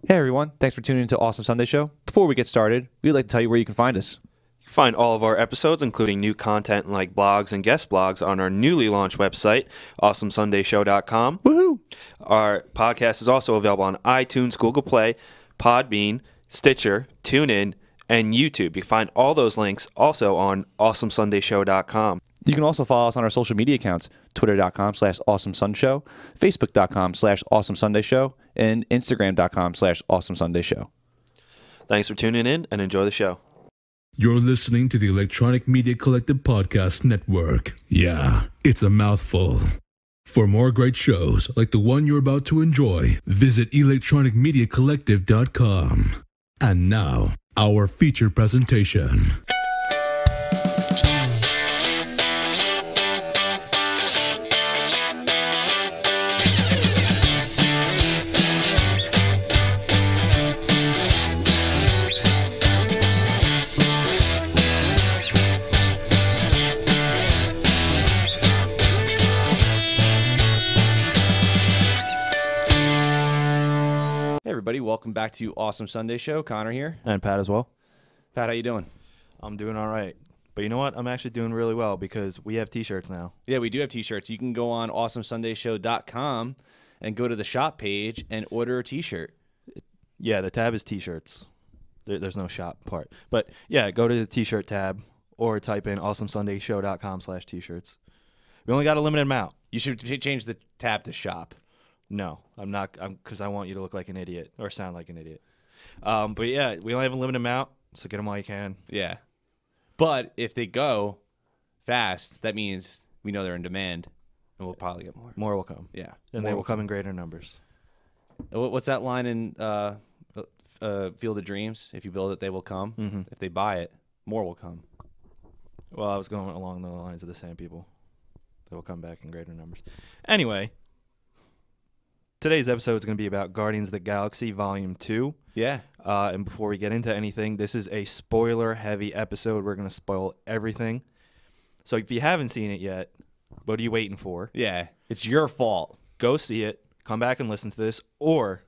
Hey everyone, thanks for tuning into Awesome Sunday Show. Before we get started, we'd like to tell you where you can find us. You can find all of our episodes, including new content like blogs and guest blogs, on our newly launched website, awesomesundayshow.com. Woohoo! Our podcast is also available on iTunes, Google Play, Podbean, Stitcher, TuneIn, and YouTube. You can find all those links also on awesomesundayshow.com. You can also follow us on our social media accounts, twitter.com/awesomesunshow, facebook.com/awesomesundayshow, and instagram.com/awesomesundayshow. Thanks for tuning in and enjoy the show. You're listening to the Electronic Media Collective Podcast Network. Yeah, it's a mouthful. For more great shows like the one you're about to enjoy, visit electronicmediacollective.com. And now, our feature presentation. Hey everybody, welcome back to Awesome Sunday Show. Connor here. And Pat as well. Pat, how you doing? I'm doing all right. But you know what? I'm actually doing really well because we have t-shirts now. Yeah, we do have t-shirts. You can go on awesomesundayshow.com and go to the shop page and order a t-shirt. Yeah, the tab is t-shirts. There's no shop part. But yeah, go to the t-shirt tab or type in awesomesundayshow.com/t-shirts. We only got a limited amount. You should change the tab to shop. No, I'm not, because I want you to look like an idiot or sound like an idiot. But yeah, we only have a limited amount, so get them while you can. Yeah. But if they go fast, that means we know they're in demand, and we'll probably get more. More will come. Yeah. And More they will come in greater numbers. What's that line in Field of Dreams? If you build it, they will come. Mm-hmm. If they buy it, more will come. Well, I was going along the lines of the same people. They will come back in greater numbers. Anyway, today's episode is going to be about Guardians of the Galaxy Volume 2. Yeah. And before we get into anything, this is a spoiler-heavy episode. We're going to spoil everything. So if you haven't seen it yet, what are you waiting for? Yeah. It's your fault. Go see it. Come back and listen to this. Or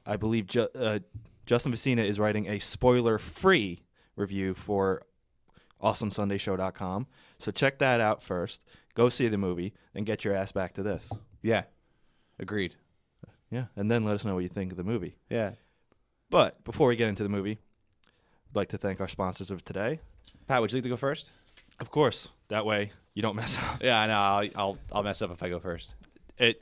I believe Justin Vicina is writing a spoiler-free review for awesomesundayshow.com. So check that out first. Go see the movie, then get your ass back to this. Yeah. Agreed. Yeah, and then let us know what you think of the movie. Yeah. But before we get into the movie, I'd like to thank our sponsors of today. Pat, would you like to go first? Of course. That way you don't mess up. Yeah, I know. I'll mess up if I go first.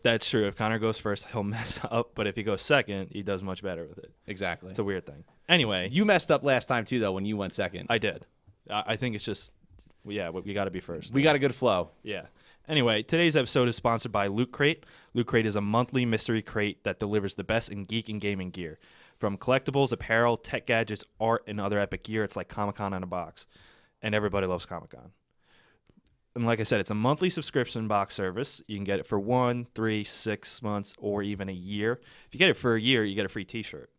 That's true. If Connor goes first, he'll mess up. But if he goes second, he does much better with it. Exactly. It's a weird thing. Anyway. You messed up last time, too, though, when you went second. I did. I think it's just, yeah, we got to be first. We got a good flow. Yeah. Anyway, today's episode is sponsored by Loot Crate. Loot Crate is a monthly mystery crate that delivers the best in geek and gaming gear. From collectibles, apparel, tech gadgets, art, and other epic gear, it's like Comic-Con in a box. And everybody loves Comic-Con. And like I said, it's a monthly subscription box service. You can get it for 1, 3, 6 months, or even a year. If you get it for a year, you get a free t-shirt.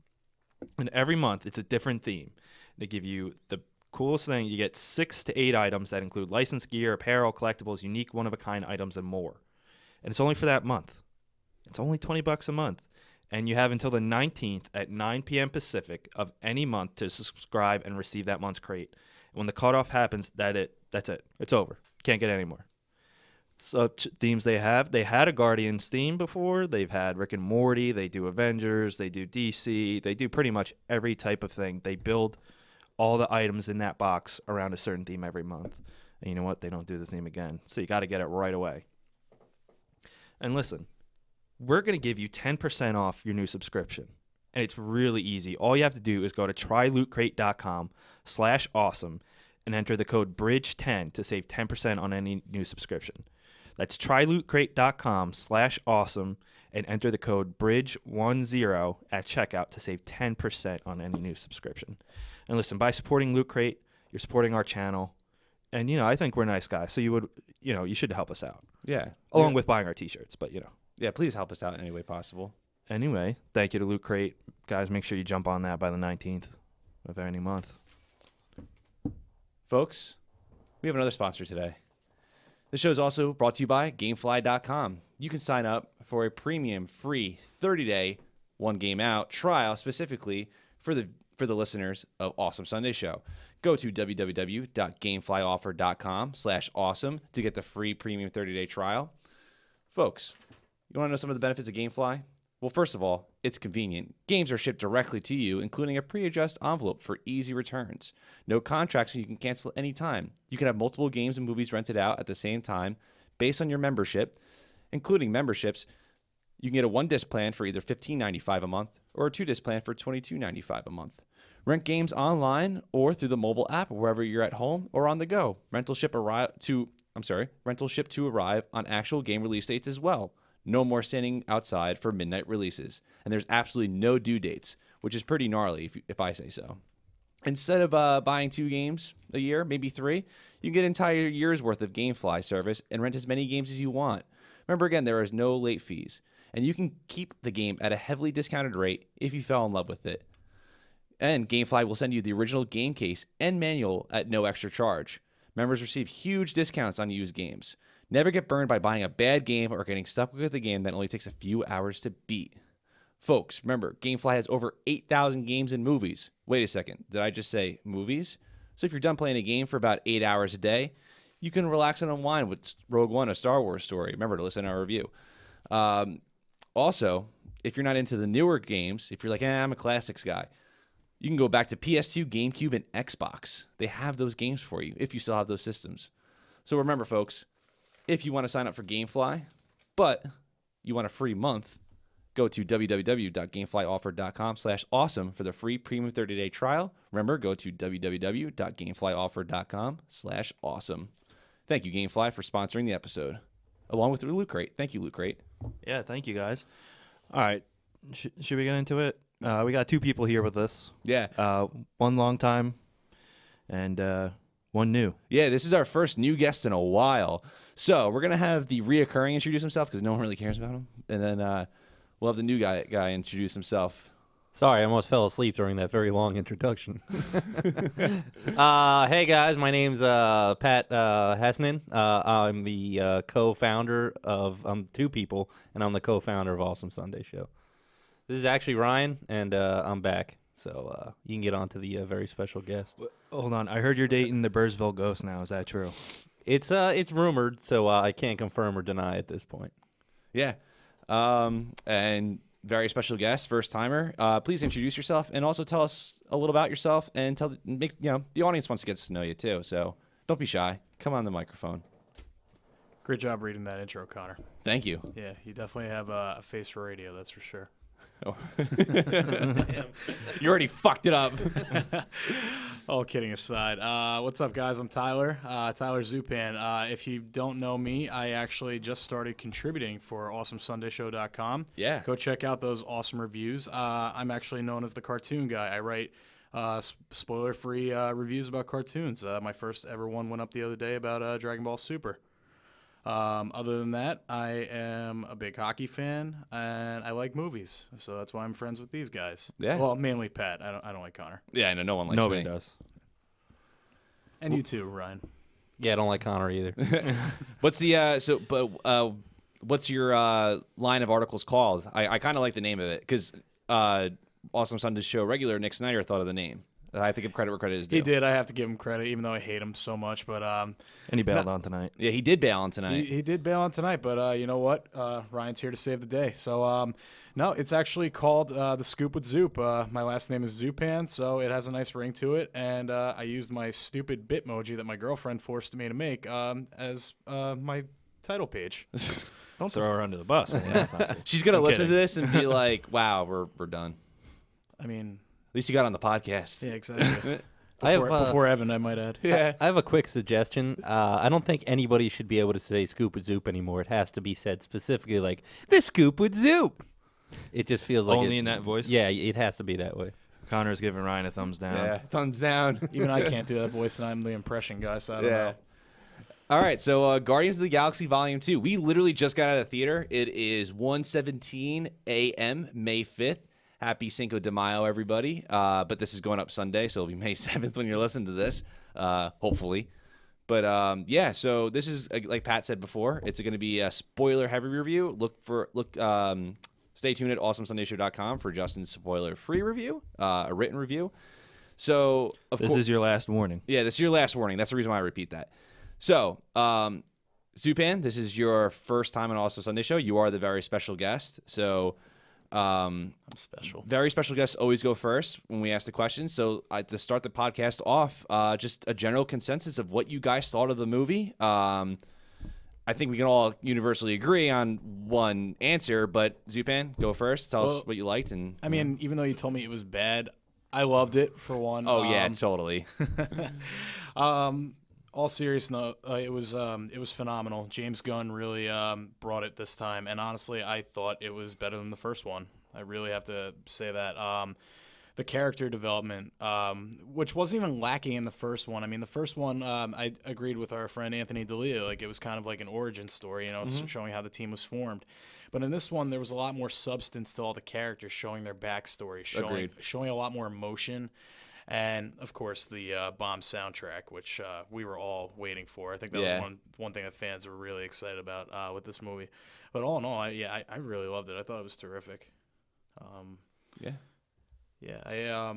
And every month, it's a different theme. They give you the coolest thing. You get 6 to 8 items that include licensed gear, apparel, collectibles, unique one-of-a-kind items, and more. And it's only for that month. It's only $20 a month. And you have until the 19th at 9 p.m. Pacific of any month to subscribe and receive that month's crate. And when the cutoff happens, that's it. It's over. Can't get any more. Such themes they have. They had a Guardians theme before. They've had Rick and Morty. They do Avengers. They do DC. They do pretty much every type of thing. They build all the items in that box around a certain theme every month. And you know what? They don't do the theme again. So you got to get it right away. And listen, we're going to give you 10% off your new subscription. And it's really easy. All you have to do is go to trylootcrate.com/awesome and enter the code BRIDGE10 to save 10% on any new subscription. That's trylootcrate.com/awesome and enter the code BRIDGE10 at checkout to save 10% on any new subscription. And listen, by supporting Loot Crate, you're supporting our channel. And, I think we're nice guys, so you should help us out. Yeah. Along with buying our t-shirts, but, Yeah, please help us out in any way possible. Anyway, thank you to Loot Crate. Guys, make sure you jump on that by the 19th of any month. Folks, we have another sponsor today. The show is also brought to you by Gamefly.com. You can sign up for a premium free 30-day one game out trial specifically for the listeners of Awesome Sunday Show. Go to www.gameflyoffer.com/awesome to get the free premium 30-day trial. Folks, you want to know some of the benefits of GameFly? Well, first of all, it's convenient. Games are shipped directly to you, including a pre-addressed envelope for easy returns. No contracts, so you can cancel anytime. You can have multiple games and movies rented out at the same time based on your membership, including memberships. You can get a one-disc plan for either $15.95 a month or a two-disc plan for $22.95 a month. Rent games online or through the mobile app wherever you're at home or on the go. Rental ship to arrive on actual game release dates as well. No more standing outside for midnight releases. And there's absolutely no due dates, which is pretty gnarly if I say so. Instead of buying 2 games a year, maybe 3, you can get an entire year's worth of GameFly service and rent as many games as you want. Remember, again, there is no late fees. And you can keep the game at a heavily discounted rate if you fell in love with it. And GameFly will send you the original game case and manual at no extra charge. Members receive huge discounts on used games. Never get burned by buying a bad game or getting stuck with a game that only takes a few hours to beat. Folks, remember, GameFly has over 8,000 games and movies. Wait a second, did I just say movies? So if you're done playing a game for about 8 hours a day, you can relax and unwind with Rogue One, a Star Wars story. Remember to listen to our review. Also, if you're not into the newer games, if you're like, I'm a classics guy, you can go back to PS2, GameCube, and Xbox. They have those games for you if you still have those systems. So remember, folks, if you want to sign up for GameFly, but you want a free month, go to www.gameflyoffer.com/awesome for the free premium 30-day trial. Remember, go to www.gameflyoffer.com/awesome. Thank you, GameFly, for sponsoring the episode, along with Loot Crate. Thank you, Loot Crate. Yeah, thank you, guys. All right, should we get into it? We got 2 people here with us. Yeah. One long time and one new. Yeah, this is our first new guest in a while. So we're going to have the reoccurring introduce himself because no one really cares about him. And then we'll have the new guy introduce himself. Sorry, I almost fell asleep during that very long introduction. Hey, guys, my name's Pat Hesnan. I'm the co-founder of 2 people, and I'm the co-founder of Awesome Sunday Show. This is actually Ryan, and I'm back. So you can get on to the very special guest. Hold on, I heard you're dating the Bursville Ghost now. Is that true? It's rumored, so I can't confirm or deny at this point. Yeah. And very special guest, first timer. Please introduce yourself and also tell us a little about yourself and the audience wants to get to know you too. So don't be shy. Come on the microphone. Great job reading that intro, Connor. Thank you. Yeah, you definitely have a face for radio, that's for sure. Oh. You already fucked it up. All kidding aside. What's up, guys? I'm Tyler. Tyler Zupan. If you don't know me, I actually just started contributing for AwesomeSundayShow.com. Yeah. Go check out those awesome reviews. I'm actually known as the cartoon guy. I write spoiler-free reviews about cartoons. My first ever one went up the other day about Dragon Ball Super. Other than that, I am a big hockey fan and I like movies, so that's why I'm friends with these guys. Yeah. Well, mainly Pat. I don't like Connor. Yeah, I know no one likes Nobody me. does. And you too, Ryan. Yeah, I don't like Connor either. What's the what's your line of articles called? I kind of like the name of it because Awesome Sunday Show regular Nick Snyder thought of the name. I have to give credit where credit is due. He did. I have to give him credit, even though I hate him so much. But And he bailed on tonight. Yeah, he did bail on tonight. he did bail on tonight. But you know what? Ryan's here to save the day. So no, it's actually called The Scoop with Zoop. My last name is Zupan, so it has a nice ring to it. And I used my stupid Bitmoji that my girlfriend forced me to make as my title page. Don't throw her under the bus. Man. That's not cool. She's gonna I'm listen kidding. to this and be like, "Wow, we're done." I mean, At least you got on the podcast. yeah, exactly. I have, Before Evan, I might add. Yeah. I have a quick suggestion. I don't think anybody should be able to say Scoop with Zoop anymore. It has to be said specifically like, the Scoop with Zoop. It just feels like Only in that voice? Yeah, it has to be that way. Connor's giving Ryan a thumbs down. Yeah. Thumbs down. Even I can't do that voice, and I'm the impression guy, so I don't know. All right, so Guardians of the Galaxy Volume 2. We literally just got out of theater. It is 1:17 a.m., May 5th. Happy Cinco de Mayo, everybody. But this is going up Sunday, so it'll be May 7th when you're listening to this, hopefully. But, yeah, so this is, like Pat said before, it's going to be a spoiler-heavy review. Look Stay tuned at awesomesundayshow.com for Justin's spoiler-free review, a written review. So, This is your last warning. Yeah, this is your last warning. That's the reason why I repeat that. So, Zupan, this is your first time on Awesome Sunday Show. You are the very special guest. So, I'm special. very special guests always go first when we ask the questions. So, to start the podcast off, just a general consensus of what you guys thought of the movie. I think we can all universally agree on one answer, but Zupan, go first. Tell us what you liked. And I mean, even though you told me it was bad, I loved it for one. oh yeah, totally. All serious note, it was phenomenal. James Gunn really brought it this time, and honestly, I thought it was better than the first one. I really have to say that. The character development, which wasn't even lacking in the first one. I mean, the first one, I agreed with our friend Anthony D'Elia. Like, it was kind of like an origin story, you know, showing how the team was formed. But in this one, there was a lot more substance to all the characters, showing their backstory, showing a lot more emotion. And, of course, the bomb soundtrack, which we were all waiting for. I think that was one thing that fans were really excited about with this movie. But all in all, I really loved it. I thought it was terrific. Yeah, I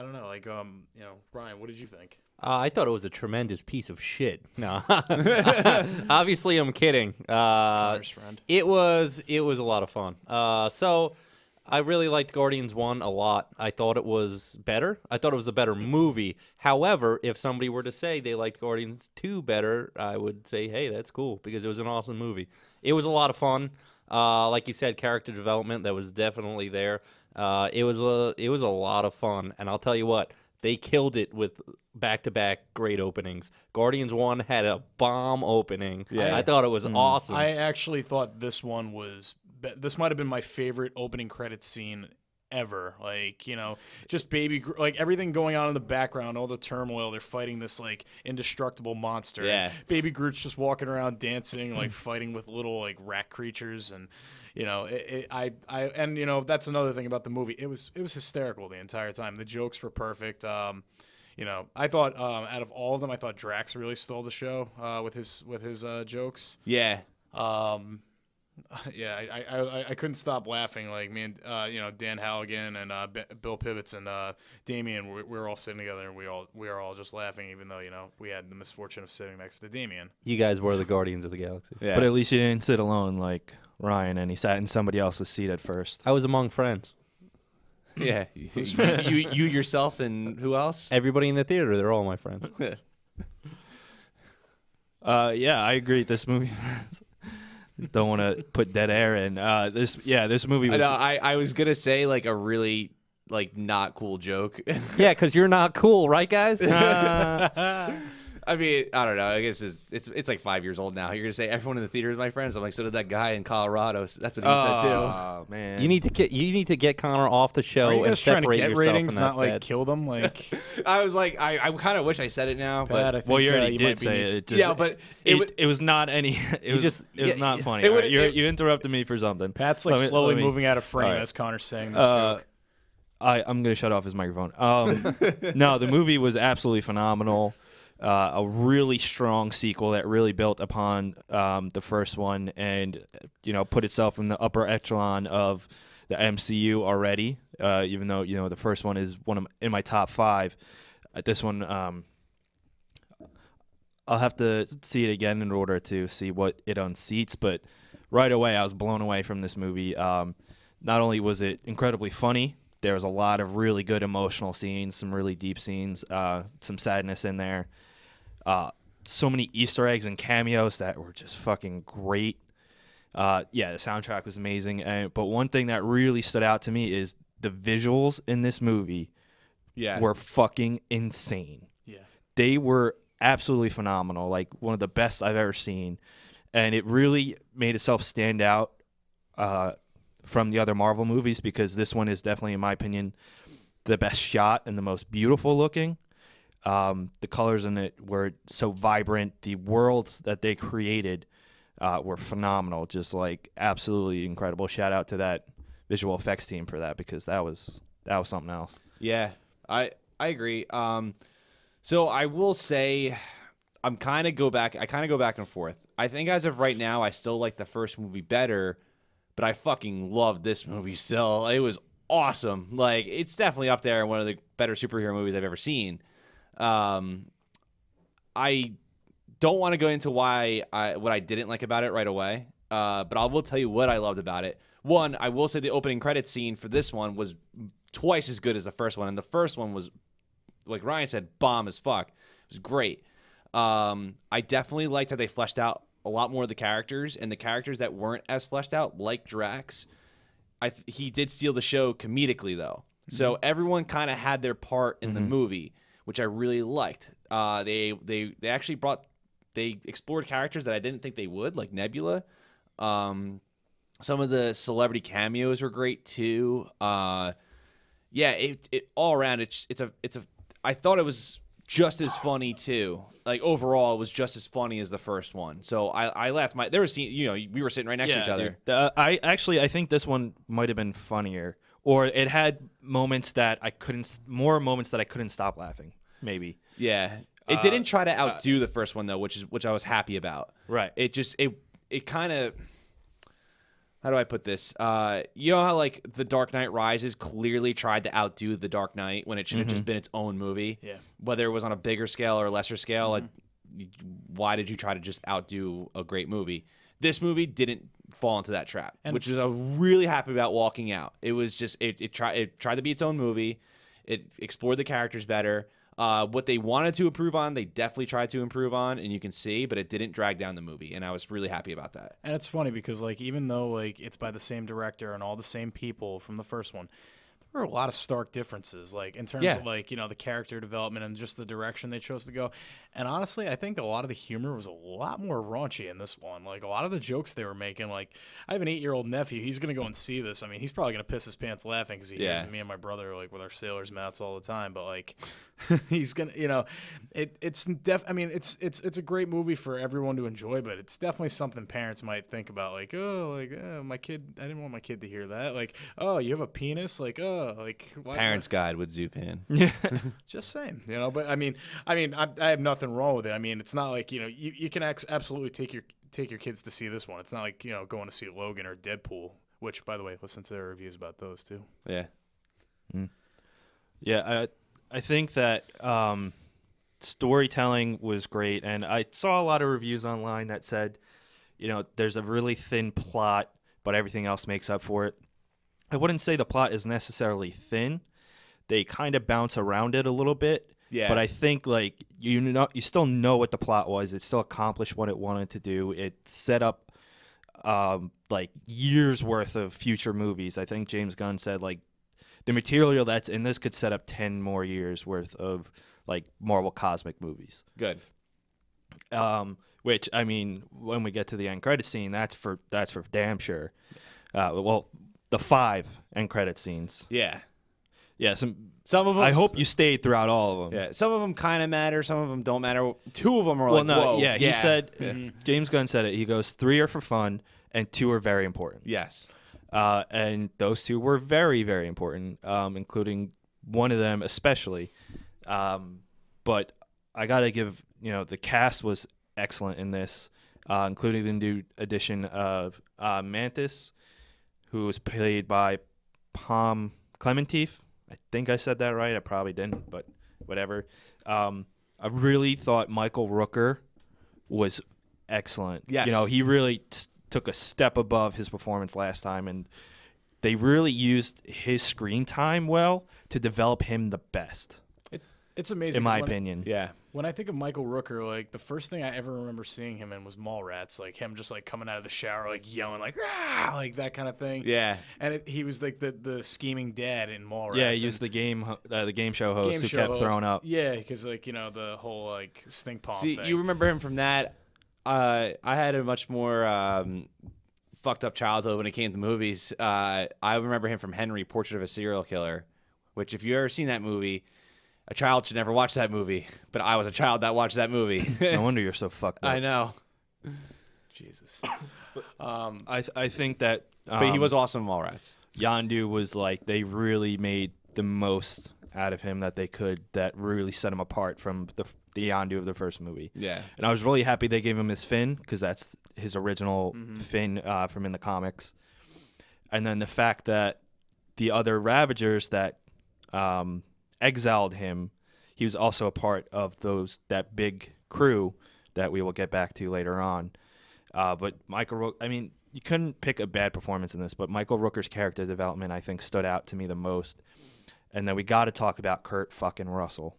don't know, like, you know, Ryan, what did you think? I thought it was a tremendous piece of shit. No, obviously I'm kidding. Connor's friend. It was a lot of fun. So I really liked Guardians 1 a lot. I thought it was better. I thought it was a better movie. However, if somebody were to say they liked Guardians 2 better, I would say, hey, that's cool, because it was an awesome movie. It was a lot of fun. Like you said, character development, that was definitely there. It was a lot of fun, and I'll tell you what, they killed it with back-to-back great openings. Guardians 1 had a bomb opening. Yeah. I thought it was awesome. I actually thought this one was this might have been my favorite opening credits scene ever. Like, you know, just like everything going on in the background, all the turmoil, they're fighting this like indestructible monster. Yeah. Baby Groot's just walking around dancing, like fighting with little like rat creatures, and you know, and you know, that's another thing about the movie. It was hysterical the entire time. The jokes were perfect. You know, I thought out of all of them, I thought Drax really stole the show with his jokes. Yeah. Yeah, I couldn't stop laughing. Like, me and you know, Dan Halligan and Bill Pivets and Damien, we were all sitting together, and we were all just laughing, even though, you know, we had the misfortune of sitting next to Damien. You guys were the Guardians of the Galaxy. Yeah. But at least you didn't sit alone like Ryan, and he sat in somebody else's seat at first. I was among friends. Yeah. you yourself and who else? Everybody in the theater, they're all my friends. Yeah, I agree. This movie. Don't want to put dead air in. This movie was. No, I was gonna say like a really like not cool joke. Yeah, because you're not cool, right, guys? I mean, I don't know. I guess it's like 5 years old now. You're gonna say everyone in the theater is my friends. I'm like, so did that guy in Colorado. So that's what he said too. Oh man, You need to get Connor off the show Are you and guys trying to separate get yourself ratings, from that not like bed. kill them? Like, I was like, I kind of wish I said it now, Pat, but I think, Well, you already you did might be say need to- it. Just, yeah, but it was not any. It was not funny. it would- All right, you interrupted me for something. Pat's like slowly moving out of frame all right. as Connor's saying this joke. I'm gonna shut off his microphone. No, the movie was absolutely phenomenal. A really strong sequel that really built upon the first one, and you know, put itself in the upper echelon of the MCU already. Even though, you know, the first one is in my top 5. This one, I'll have to see it again in order to see what it unseats. But right away, I was blown away from this movie. Not only was it incredibly funny, there was a lot of really good emotional scenes, some really deep scenes, some sadness in there. So many Easter eggs and cameos that were just fucking great. Yeah, the soundtrack was amazing. But one thing that really stood out to me is the visuals in this movie were fucking insane. Yeah. They were absolutely phenomenal, like one of the best I've ever seen. And it really made itself stand out from the other Marvel movies, because this one is definitely, in my opinion, the best shot and the most beautiful looking. The colors in it were so vibrant. The worlds that they created were phenomenal, just like absolutely incredible. Shout out to that visual effects team for that, because that was something else. yeah, I agree. So I will say, I kind of go back and forth. I think as of right now, I still like the first movie better, but I fucking loved this movie still. It was awesome. Like, it's definitely up there, one of the better superhero movies I've ever seen. I don't want to go into what I didn't like about it right away, but I will tell you what I loved about it. One, I will say the opening credits scene for this one was twice as good as the first one, and the first one was, like Ryan said, bomb as fuck. It was great. I definitely liked how they fleshed out a lot more of the characters, and the characters that weren't as fleshed out, like Drax, he did steal the show comedically, though. So everyone kind of had their part in the movie, which I really liked. They actually they explored characters that I didn't think they would, like Nebula. Some of the celebrity cameos were great too. Yeah, it all around I thought it was just as funny too. Like overall, it was just as funny as the first one. So I laughed. We were sitting right next to each other. Dude, I think this one might have been funnier, or it had moments that I couldn't stop laughing. Maybe. Yeah, it didn't try to outdo the first one though, which I was happy about. Right. It just it kind of. How do I put this? You know how like The Dark Knight Rises clearly tried to outdo The Dark Knight when it should have just been its own movie. Yeah. Whether it was on a bigger scale or a lesser scale, like, why did you try to just outdo a great movie? This movie didn't fall into that trap, which is I'm really happy about walking out. It was just it tried to be its own movie. It explored the characters better. What they wanted to improve on, they definitely tried to improve on, and you can see, but it didn't drag down the movie, and I was really happy about that. And it's funny because, like, even though like it's by the same director and all the same people from the first one, there were a lot of stark differences, like in terms of like the character development and just the direction they chose to go. And honestly, I think a lot of the humor was a lot more raunchy in this one. Like a lot of the jokes they were making. Like I have an 8-year-old nephew. He's gonna go and see this. I mean, he's probably gonna piss his pants laughing because he hears me and my brother like with our sailors' mouths all the time. But like, he's gonna, it's a great movie for everyone to enjoy. But it's definitely something parents might think about. Like, my kid. I didn't want my kid to hear that. Like, oh, you have a penis. Like, why, Parents Guide with Zupan. Yeah. Just saying, But I have nothing wrong with it. I mean, it's not like you can absolutely take your kids to see this one. It's not like going to see Logan or Deadpool. Which, by the way, listen to their reviews about those too. Yeah. Yeah, I think that storytelling was great, and I saw a lot of reviews online that said, there's a really thin plot, but everything else makes up for it. I wouldn't say the plot is necessarily thin. They kind of bounce around it a little bit. Yeah. But I think like you still know what the plot was. It still accomplished what it wanted to do. It set up like years worth of future movies. I think James Gunn said like the material that's in this could set up 10 more years worth of like Marvel cosmic movies. Good. Which I mean, when we get to the end credit scene, that's for damn sure. Well, the 5 end credit scenes. Yeah. Yeah, some of them. I hope you stayed throughout all of them. Yeah, some of them kind of matter. Some of them don't matter. 2 of them are whoa. Yeah, he said. James Gunn said it. He goes, 3 are for fun, and 2 are very important. Yes. And those 2 were very, very important, including one of them especially. But I gotta give the cast was excellent in this, including the new addition of Mantis, who was played by Pom Klementieff. I think I said that right. I probably didn't, but whatever. I really thought Michael Rooker was excellent. Yes. He really took a step above his performance last time, and they really used his screen time well to develop him the best. It's amazing. In my opinion. Yeah. When I think of Michael Rooker, like the first thing I ever remember seeing him in was Mallrats, like him just like coming out of the shower, like yelling, like "Rah!" like that kind of thing. Yeah. And he was like the scheming dad in Mallrats. Yeah, he was the game show host who kept throwing up. Yeah, because like the whole like stink palm See, thing. you remember him from that. I had a much more fucked up childhood when it came to movies. I remember him from Henry, Portrait of a Serial Killer, which if you've ever seen that movie, a child should never watch that movie. But I was a child that watched that movie. No wonder you're so fucked up. I know. Jesus. I think that But he was awesome in Mallrats. Yondu was like they really made the most out of him that they could, that really set him apart from the Yondu of the first movie. Yeah. And I was really happy they gave him his fin, because that's his original fin from in the comics. And then the fact that the other Ravagers that exiled him, he was also a part of that big crew that we will get back to later on. But Michael Rook, I mean, you couldn't pick a bad performance in this, but Michael Rooker's character development, I think, stood out to me the most. And then we got to talk about Kurt fucking Russell.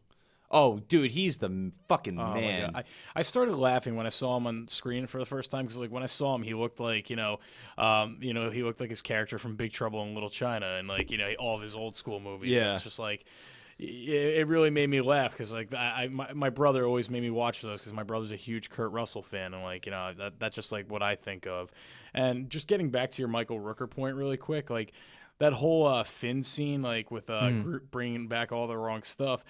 Oh, dude, he's the fucking Oh my man. God. I started laughing when I saw him on screen for the first time because, like, when I saw him, he looked like he looked like his character from Big Trouble in Little China and like all of his old school movies. Yeah. And it's just like it really made me laugh because like my brother always made me watch those because my brother's a huge Kurt Russell fan and like that's just like what I think of. And just getting back to your Michael Rooker point really quick, like that whole Finn scene, like with Groot bringing back all the wrong stuff.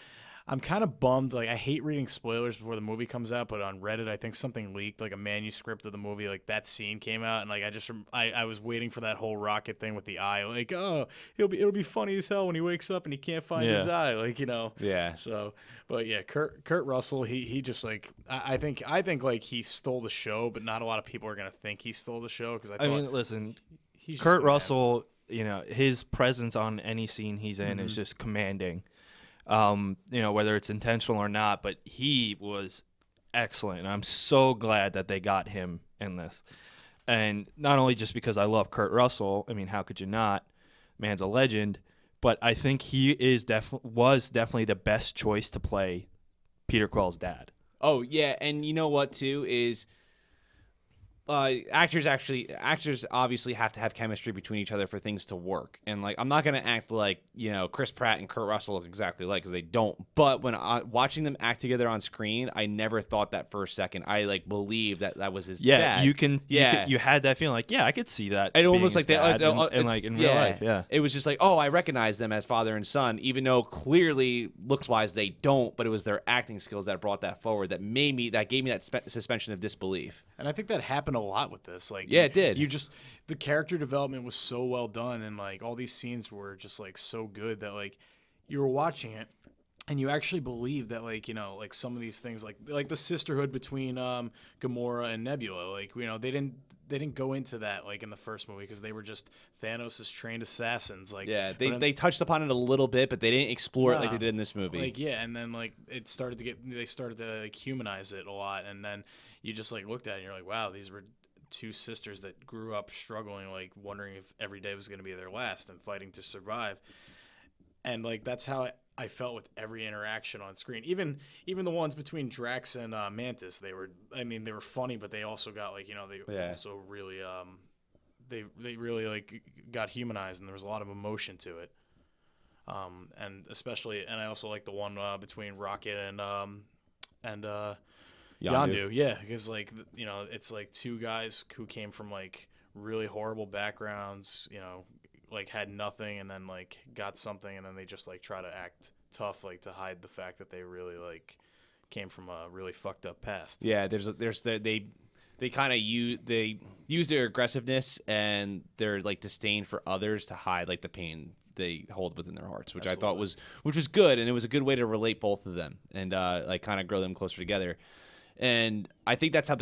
I'm kind of bummed. Like, I hate reading spoilers before the movie comes out, but on Reddit, I think something leaked, like a manuscript of the movie, like that scene came out, and like I was waiting for that whole rocket thing with the eye, like, oh, it'll be funny as hell when he wakes up and he can't find his eye, like Yeah. So, but yeah, Kurt Russell, he just like I think like he stole the show, but not a lot of people are gonna think he stole the show because I mean, listen, he's just Kurt the man. Russell, his presence on any scene he's in is just commanding. Whether it's intentional or not, but he was excellent. And I'm so glad that they got him in this. And not only just because I love Kurt Russell, I mean, how could you not? Man's a legend. But I think he was definitely the best choice to play Peter Quill's dad. Oh, yeah, and you know what, too, is actors obviously have to have chemistry between each other for things to work. And, like, I'm not going to act like, Chris Pratt and Kurt Russell look exactly alike because they don't. But when watching them act together on screen, I never thought that for a second. I, like, believed that was his dad. You had that feeling like, yeah, I could see that. It almost being like his dad in real life, yeah. It was just like, oh, I recognize them as father and son, even though clearly looks-wise they don't, but it was their acting skills that brought that forward that gave me that suspension of disbelief. And I think that happened a lot with this. Like, yeah, it did. The character development was so well done, and like all these scenes were just like so good that like you were watching it, and you actually believed that like like some of these things like the sisterhood between Gamora and Nebula, like they didn't go into that like in the first movie because they were just Thanos' trained assassins. Like they touched upon it a little bit, but they didn't explore it like they did in this movie. Like and then like they started to like humanize it a lot, and then you just like looked at it and you're like, wow, these were two sisters that grew up struggling, like wondering if every day was going to be their last and fighting to survive. And like that's how I felt with every interaction on screen. Even the ones between Drax and Mantis, they were funny, but they also got like also really they really like got humanized, and there was a lot of emotion to it. And I also like the one between Rocket and Yondu, yeah, because like it's like two guys who came from like really horrible backgrounds, like had nothing and then like got something, and then they just like try to act tough, like to hide the fact that they really like came from a really fucked up past. Yeah, they kind of use their aggressiveness and their like disdain for others to hide like the pain they hold within their hearts, which Absolutely. I thought was good, and it was a good way to relate both of them and like kind of grow them closer together. And I think that's where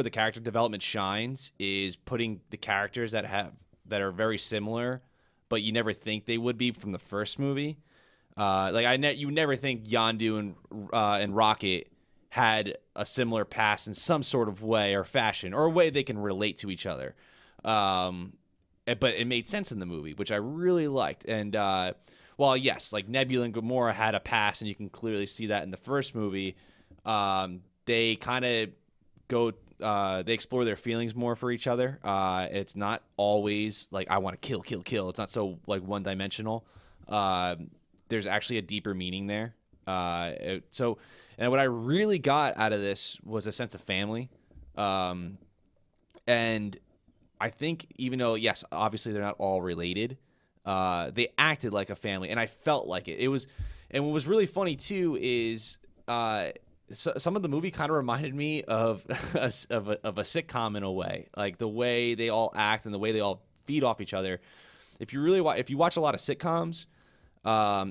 the character development shines, is putting the characters that are very similar, but you never think they would be from the first movie. You never think Yondu and Rocket had a similar past in some sort of way or fashion, or a way they can relate to each other. But it made sense in the movie, which I really liked. And while yes, like Nebula and Gamora had a past, and you can clearly see that in the first movie, they kind of they explore their feelings more for each other. It's not always like I want to kill, kill, kill. It's not so like one dimensional. There's actually a deeper meaning there. And what I really got out of this was a sense of family. And I think even though, yes, obviously they're not all related, they acted like a family, and I felt like it. And what was really funny too is some of the movie kind of reminded me of a sitcom in a way, like the way they all act and the way they all feed off each other. If you watch a lot of sitcoms,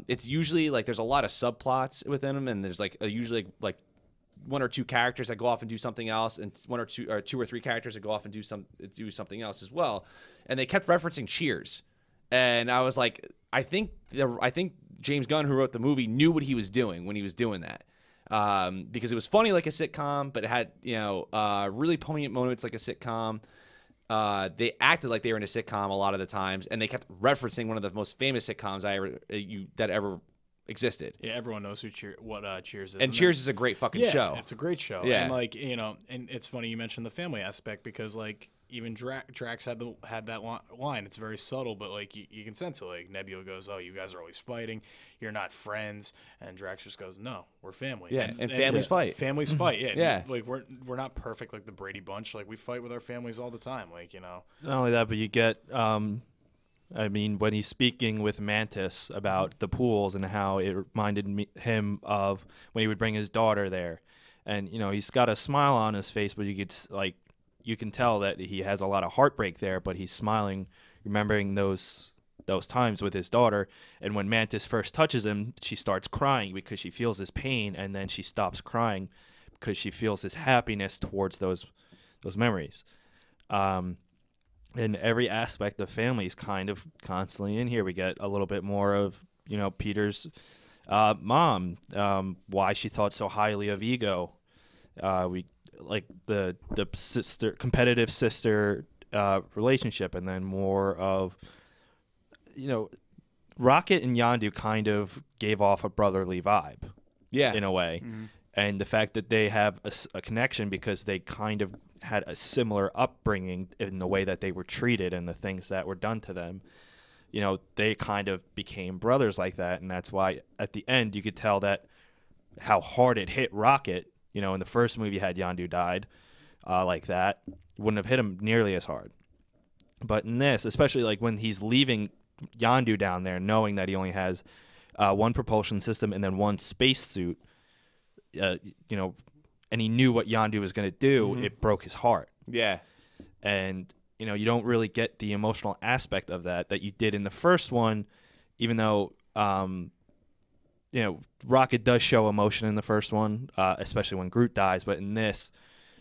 it's usually like there's a lot of subplots within them, and there's like usually like one or two characters that go off and do something else, and two or three characters that go off and do something else as well. And they kept referencing Cheers, and I was like, I think James Gunn, who wrote the movie, knew what he was doing when he was doing that. Because it was funny like a sitcom, but it had really poignant moments like a sitcom. They acted like they were in a sitcom a lot of the times, and they kept referencing one of the most famous sitcoms that ever existed. Yeah, everyone knows what Cheers is. And Cheers is a great fucking show. It's a great show. Yeah. And and it's funny you mentioned the family aspect, because like even Drax had that line. It's very subtle, but like you can sense it. Like Nebula goes, "Oh, you guys are always fighting. You're not friends." And Drax just goes, "No, we're family." Yeah, and families fight. Families fight. Yeah. Yeah. Like we're not perfect like the Brady Bunch. Like we fight with our families all the time. Like Not only that, but you get when he's speaking with Mantis about the pools and how it reminded him of when he would bring his daughter there, and he's got a smile on his face, but you can tell that he has a lot of heartbreak there, but he's smiling, remembering those times with his daughter. And when Mantis first touches him, she starts crying because she feels his pain, and then she stops crying because she feels his happiness towards those memories. And every aspect of family is kind of constantly in here. We get a little bit more of Peter's mom, why she thought so highly of Ego. We like the competitive sister relationship, and then more of Rocket and Yondu kind of gave off a brotherly vibe, in a way. Mm-hmm. And the fact that they have a connection because they kind of had a similar upbringing in the way that they were treated and the things that were done to them, they kind of became brothers like that. And that's why at the end you could tell that how hard it hit Rocket. In the first movie, had Yondu died like that, wouldn't have hit him nearly as hard. But in this, especially like when he's leaving Yondu down there, knowing that he only has one propulsion system and then one space suit, and he knew what Yondu was going to do, it broke his heart. Yeah. And, you don't really get the emotional aspect of that you did in the first one, even though, Rocket does show emotion in the first one, especially when Groot dies. But in this,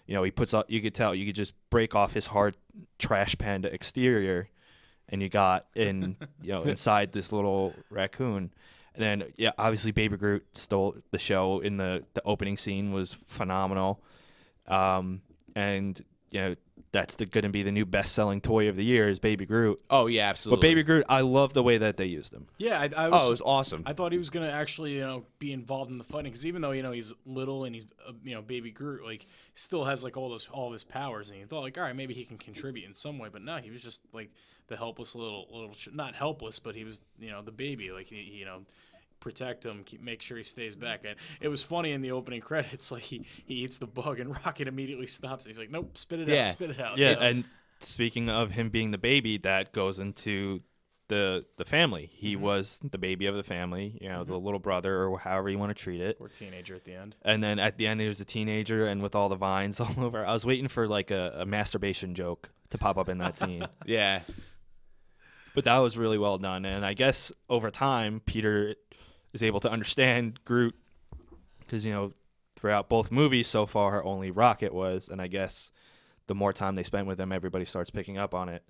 he puts up, you could just break off his hard trash panda exterior, and you got inside this little raccoon. And then, obviously Baby Groot stole the show in the opening scene, was phenomenal. And, that's going to be the new best-selling toy of the year is Baby Groot. Oh, yeah, absolutely. But Baby Groot, I love the way that they used him. Yeah, it was awesome. I thought he was gonna actually, be involved in the fighting, because even though he's little and he's Baby Groot, like he still has like all of his powers, and you thought like, all right, maybe he can contribute in some way, but no, he was just like the helpless little not helpless, but he was the baby, like he protect him, make sure he stays back. And it was funny in the opening credits, like he eats the bug and Rocket immediately stops. He's like, nope, spit it out. Yeah, and speaking of him being the baby, that goes into the family. He was the baby of the family, the little brother, or however you want to treat it. Or teenager at the end. And then at the end, he was a teenager, and with all the vines all over. I was waiting for like a masturbation joke to pop up in that scene. Yeah. But that was really well done. And I guess over time, Peter is able to understand Groot, because throughout both movies so far only Rocket was, and I guess the more time they spent with him, everybody starts picking up on it.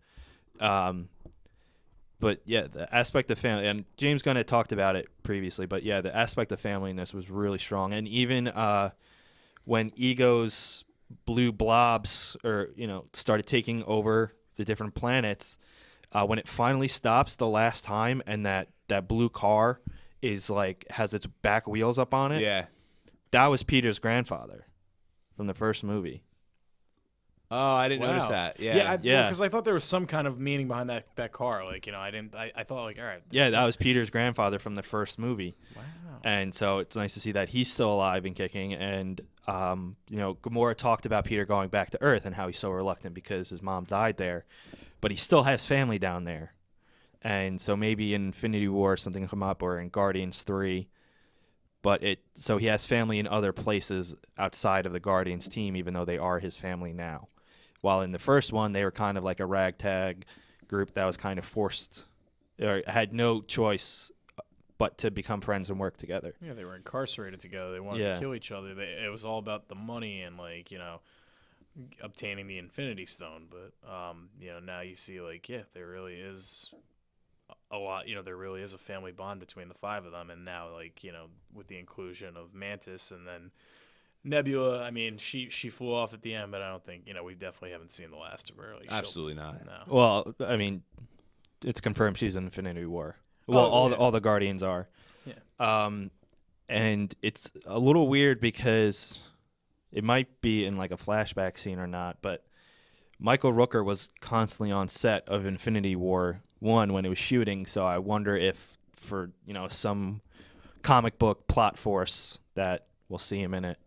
But yeah, the aspect of family, and James Gunn had talked about it previously, but yeah, the aspect of family in this was really strong. And even when Ego's blue blobs started taking over the different planets, when it finally stops the last time, and that blue car is like has its back wheels up on it. Yeah. That was Peter's grandfather from the first movie. Oh, I didn't notice that. Yeah. Because I thought there was some kind of meaning behind that car. Like, I thought like, all right. Yeah, that was Peter's grandfather from the first movie. Wow. And so it's nice to see that he's still alive and kicking. And Gamora talked about Peter going back to Earth and how he's so reluctant because his mom died there, but he still has family down there. And so maybe in Infinity War something will come up, or in Guardians 3. But so he has family in other places outside of the Guardians team, even though they are his family now. While in the first one, they were kind of like a ragtag group that was kind of forced, or had no choice but to become friends and work together. Yeah, they were incarcerated together. They wanted to kill each other. It was all about the money and, like, you know, obtaining the Infinity Stone. But, you know, now you see, like, yeah, there really is a lot, you know, there really is a family bond between the 5 of them. And now, like, you know, with the inclusion of Mantis and then Nebula, I mean, she flew off at the end, but I don't think, you know, we definitely haven't seen the last of her. Like, Absolutely not. No. Well, I mean, it's confirmed she's in Infinity War. Well, all the Guardians are. Yeah. And it's a little weird because it might be in like a flashback scene or not, but Michael Rooker was constantly on set of Infinity War 1 when it was shooting, so I wonder if for, you know, some comic book plot force that we'll see him in it.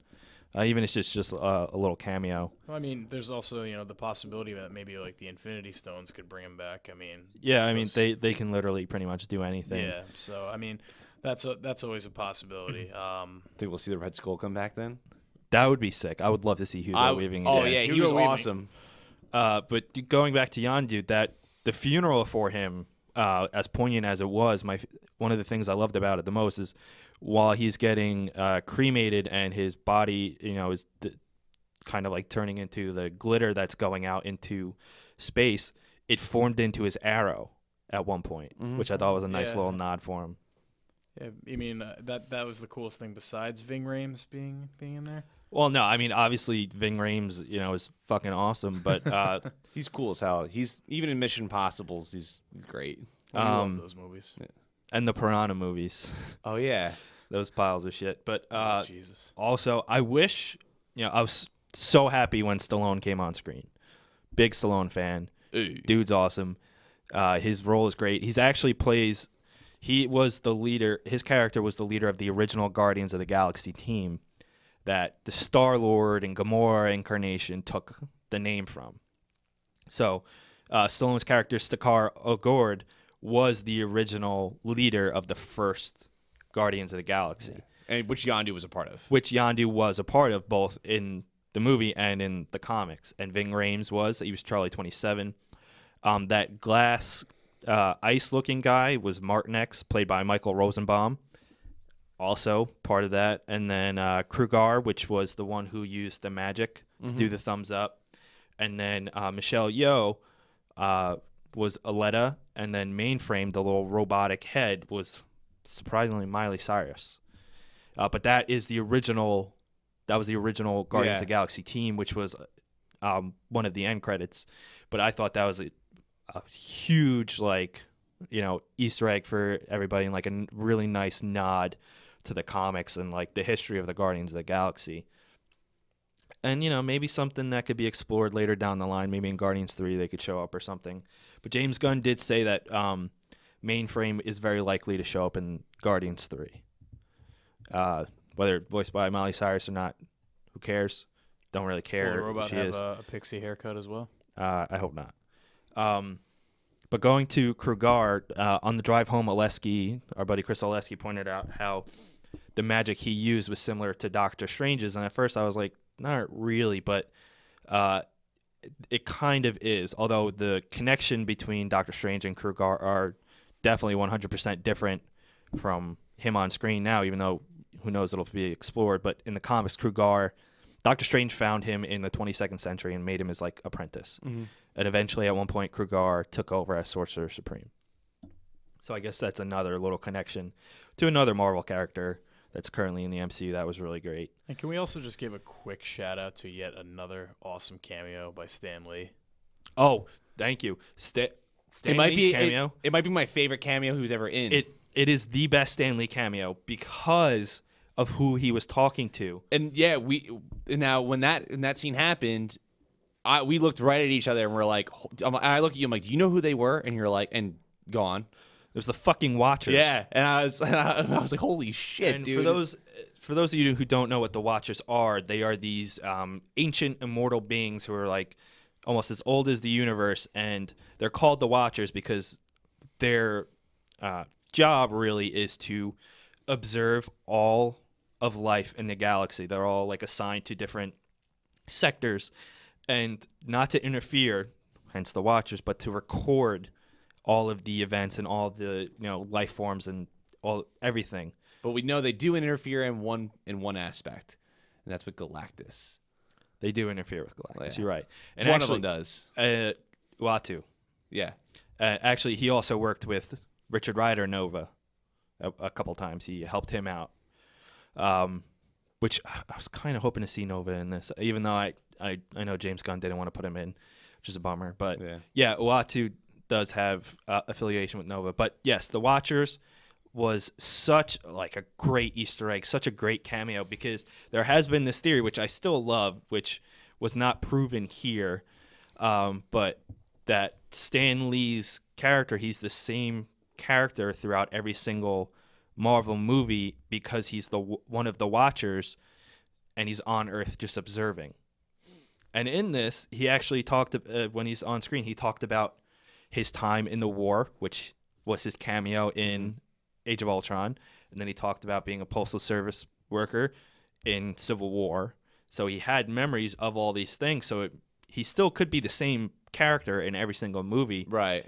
Even if it's just a little cameo. Well, I mean, there's also, you know, the possibility that maybe, like, the Infinity Stones could bring him back. I mean, yeah, I mean, they can literally pretty much do anything. Yeah, so, I mean, that's always a possibility. Think we'll see the Red Skull come back then? That would be sick. I would love to see Hugo Weaving again. Oh, yeah, he was Hugo Weaving. awesome. But going back to Yondu, the funeral for him, as poignant as it was, one of the things I loved about it the most is while he's getting cremated and his body, you know, is kind of like turning into the glitter that's going out into space, it formed into his arrow at one point, which I thought was a nice little nod for him. Yeah, you mean that was the coolest thing besides Ving Rhames being in there? Well, no, I mean, obviously Ving Rhames, you know, is fucking awesome, but He's cool as hell. He's even in Mission Impossibles. He's great. I love those movies. and the Piranha movies, Oh yeah. those piles of shit. But Jesus. also, I wish, you know, I was so happy when Stallone came on screen. Big Stallone fan. Dude's awesome. His role is great. He's actually plays. He was the leader. His character was the leader of the original Guardians of the Galaxy team that the Star-Lord and Gamora incarnation took the name from. So, Stallone's character, Stakar Ogord, was the original leader of the first Guardians of the Galaxy. And which Yondu was a part of. Which Yondu was a part of both in the movie and in the comics. And Ving Rhames he was Charlie 27. That glass ice-looking guy was Martin X, played by Michael Rosenbaum, also part of that. And then Krugar, which was the one who used the magic to do the thumbs up. And then Michelle Yeoh was Aletta, and then Mainframe, the little robotic head, was surprisingly Miley Cyrus. But that is the original. That was the original Guardians of the Galaxy team, which was one of the end credits. But I thought that was a huge, like, you know, Easter egg for everybody, and like a really nice nod to the comics and like the history of the Guardians of the Galaxy. And, you know, maybe something that could be explored later down the line. Maybe in Guardians 3 they could show up or something. But James Gunn did say that Mainframe is very likely to show up in Guardians 3. Whether voiced by Miley Cyrus or not, who cares? Don't really care. Will the robot she have is. a pixie haircut as well? I hope not. But going to Krugar, on the drive home, Oleski, our buddy Chris Oleski, pointed out how the magic he used was similar to Doctor Strange's. And at first I was like, not really, but it kind of is. Although the connection between Doctor Strange and Krugar are definitely 100% different from him on screen now, even though who knows, it'll be explored. But in the comics, Krugar, Doctor Strange found him in the 22nd century and made him his like apprentice. And eventually at one point Krugar took over as Sorcerer Supreme. So I guess that's another little connection to another Marvel character that's currently in the MCU that was really great. And can we also just give a quick shout out to yet another awesome cameo by Stan Lee? Oh, thank you. Stan Lee's cameo. It might be my favorite cameo he was ever in. It is the best Stan Lee cameo because of who he was talking to. And yeah, when that scene happened, we looked right at each other and we're like, I look at you, I'm like, do you know who they were? And you're like, and gone. It was the fucking Watchers. Yeah, and I was like, holy shit, and dude. For those of you who don't know what the Watchers are, they are these ancient immortal beings who are like almost as old as the universe, and they're called the Watchers because their job really is to observe all of life in the galaxy. They're all like assigned to different sectors, and not to interfere, hence the Watchers, but to record all of the events and all the life forms and everything. But we know they do interfere in one aspect, and that's with Galactus. They do interfere with Galactus. Yeah. You're right. And One actually, of them does. Uatu. Yeah. Actually, he also worked with Richard Rider Nova a couple times. He helped him out, which I was kind of hoping to see Nova in this, even though I know James Gunn didn't want to put him in, which is a bummer. But yeah, Uatu does have affiliation with Nova. But yes, the Watchers was such like a great Easter egg, such a great cameo, because there has been this theory, which I still love, which was not proven here, but that Stan Lee's character, he's the same character throughout every single Marvel movie because he's one of the Watchers, and he's on Earth just observing. And in this, he actually talked when he's on screen, he talked about his time in the war, which was his cameo in Age of Ultron, and then he talked about being a postal service worker in Civil War. So he had memories of all these things. So he still could be the same character in every single movie, Right.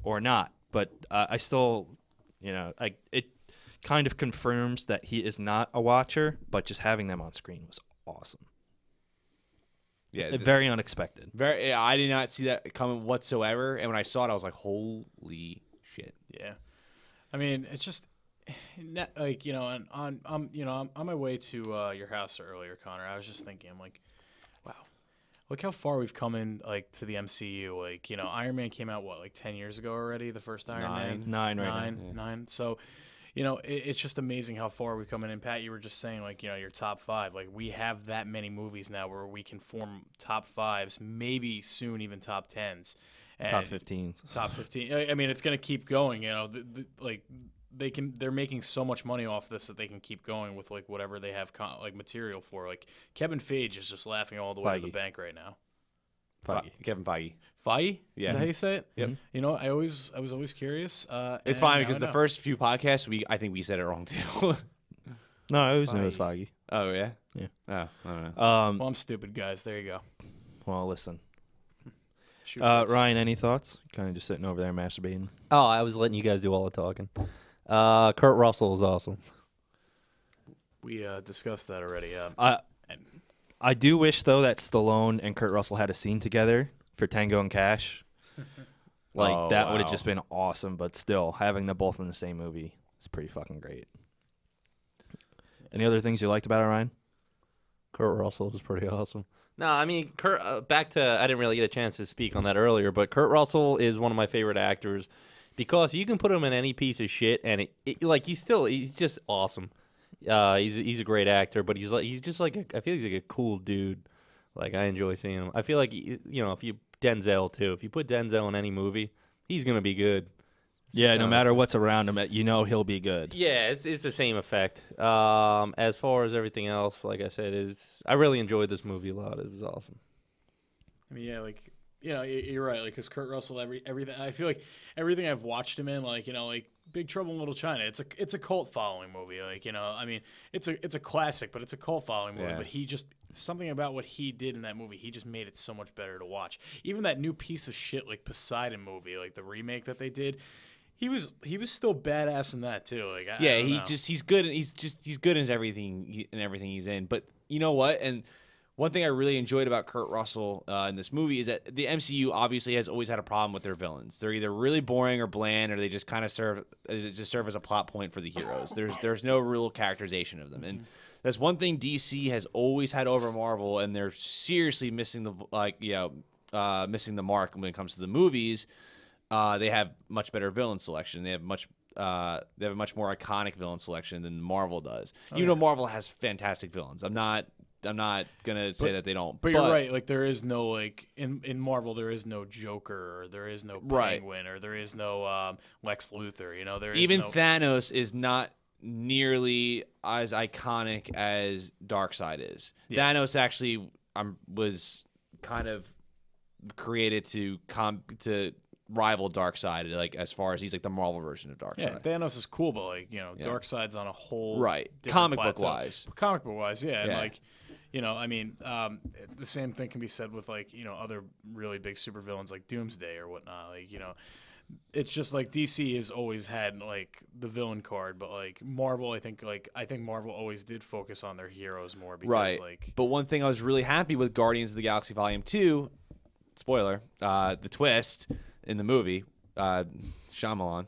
or not. But I still, it kind of confirms that he is not a Watcher. But just having them on screen was awesome. Yeah. Very unexpected. I did not see that coming whatsoever, and when I saw it, I was like, "Holy shit!" Yeah, I mean, it's just like and I'm on my way to your house earlier, Connor. I was just thinking, I'm like, wow, look how far we've come in like to the MCU. Like Iron Man came out like 10 years ago already. The first Iron Man, nine. So. It's just amazing how far we've come in. And Pat, you were just saying, like, your top 5. Like, we have that many movies now where we can form top 5s, maybe soon even top 10s. And Top 15s. Top 15. I mean, it's going to keep going, like, they're making so much money off this that they can keep going with, like, whatever they have, material for. Like, Kevin Feige is just laughing all the way to the bank right now. Kevin Feige. Feige? Yeah. Is that how you say it? Yep. I was always curious. It's fine because the first few podcasts, I think we said it wrong too. No, I always knew it was Feige. Oh yeah. Yeah. Oh, I don't know. Well, I'm stupid, guys. There you go. Well, listen. Shoot, Fitz. Ryan, any thoughts? Kind of just sitting over there masturbating. Oh, I was letting you guys do all the talking. Kurt Russell is awesome. We discussed that already. I do wish, though, that Stallone and Kurt Russell had a scene together for Tango and Cash. That would have just been awesome, but still, having them both in the same movie is pretty fucking great. Any other things you liked about it, Ryan? Kurt Russell is pretty awesome. No, I mean, back to, I didn't really get a chance to speak on that earlier, but Kurt Russell is one of my favorite actors because you can put him in any piece of shit, and he's just awesome. He's a great actor, but he's just like I feel he's like a cool dude. Like I enjoy seeing him. I feel like if you Denzel too. If you put Denzel in any movie, he's gonna be good. Yeah, no matter what's around him, he'll be good. Yeah, it's the same effect. As far as everything else, like I said, I really enjoyed this movie a lot. It was awesome. I mean, yeah, like you're right. Like, because Kurt Russell, everything. I feel like everything I've watched him in, like like Big Trouble in Little China. It's a cult following movie. Like I mean, it's a classic, but it's a cult following movie. Yeah. But he just something about what he did in that movie. He just made it so much better to watch. Even that new piece of shit like Poseidon movie, like the remake that they did. He was still badass in that too. Like I don't know. He's good. He's good in everything he's in. But you know what? And one thing I really enjoyed about Kurt Russell in this movie is that the MCU obviously has always had a problem with their villains. They're either really boring or bland, or they just kind of serve as a plot point for the heroes. There's no real characterization of them, and that's one thing DC has always had over Marvel, and they're seriously missing the mark when it comes to the movies. They have much better villain selection. They have a much more iconic villain selection than Marvel does. Even though Marvel has fantastic villains, I'm not gonna say that they don't. But you're right. Like there is no in Marvel, there is no Joker, or there is no Penguin, or there is no Lex Luthor. There is even Thanos is not nearly as iconic as Darkseid is. Yeah. Thanos actually was kind of created to rival Darkseid, like as far as he's like the Marvel version of Darkseid. Yeah, Thanos is cool, but Darkseid's on a whole comic book wise. Comic book wise, yeah. And I mean, the same thing can be said with other really big supervillains like Doomsday or whatnot. it's just like DC has always had like the villain card, but like Marvel, I think Marvel always did focus on their heroes more because Right. like But one thing I was really happy with Guardians of the Galaxy Volume 2, spoiler, the twist in the movie, Shyamalan,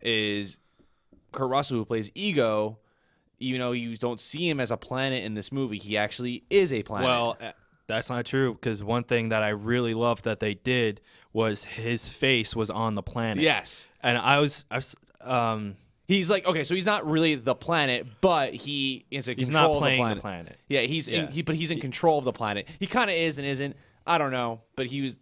is Kurt Russell, who plays Ego. Even though you don't see him as a planet in this movie, he actually is a planet. Well, that's not true, because one thing that I really loved that they did was his face was on the planet. yes. And He's like, okay, so he's not really the planet, but he is in he's control not playing of the planet. Yeah, but he's in control of the planet. He kind of is and isn't. I don't know, but he was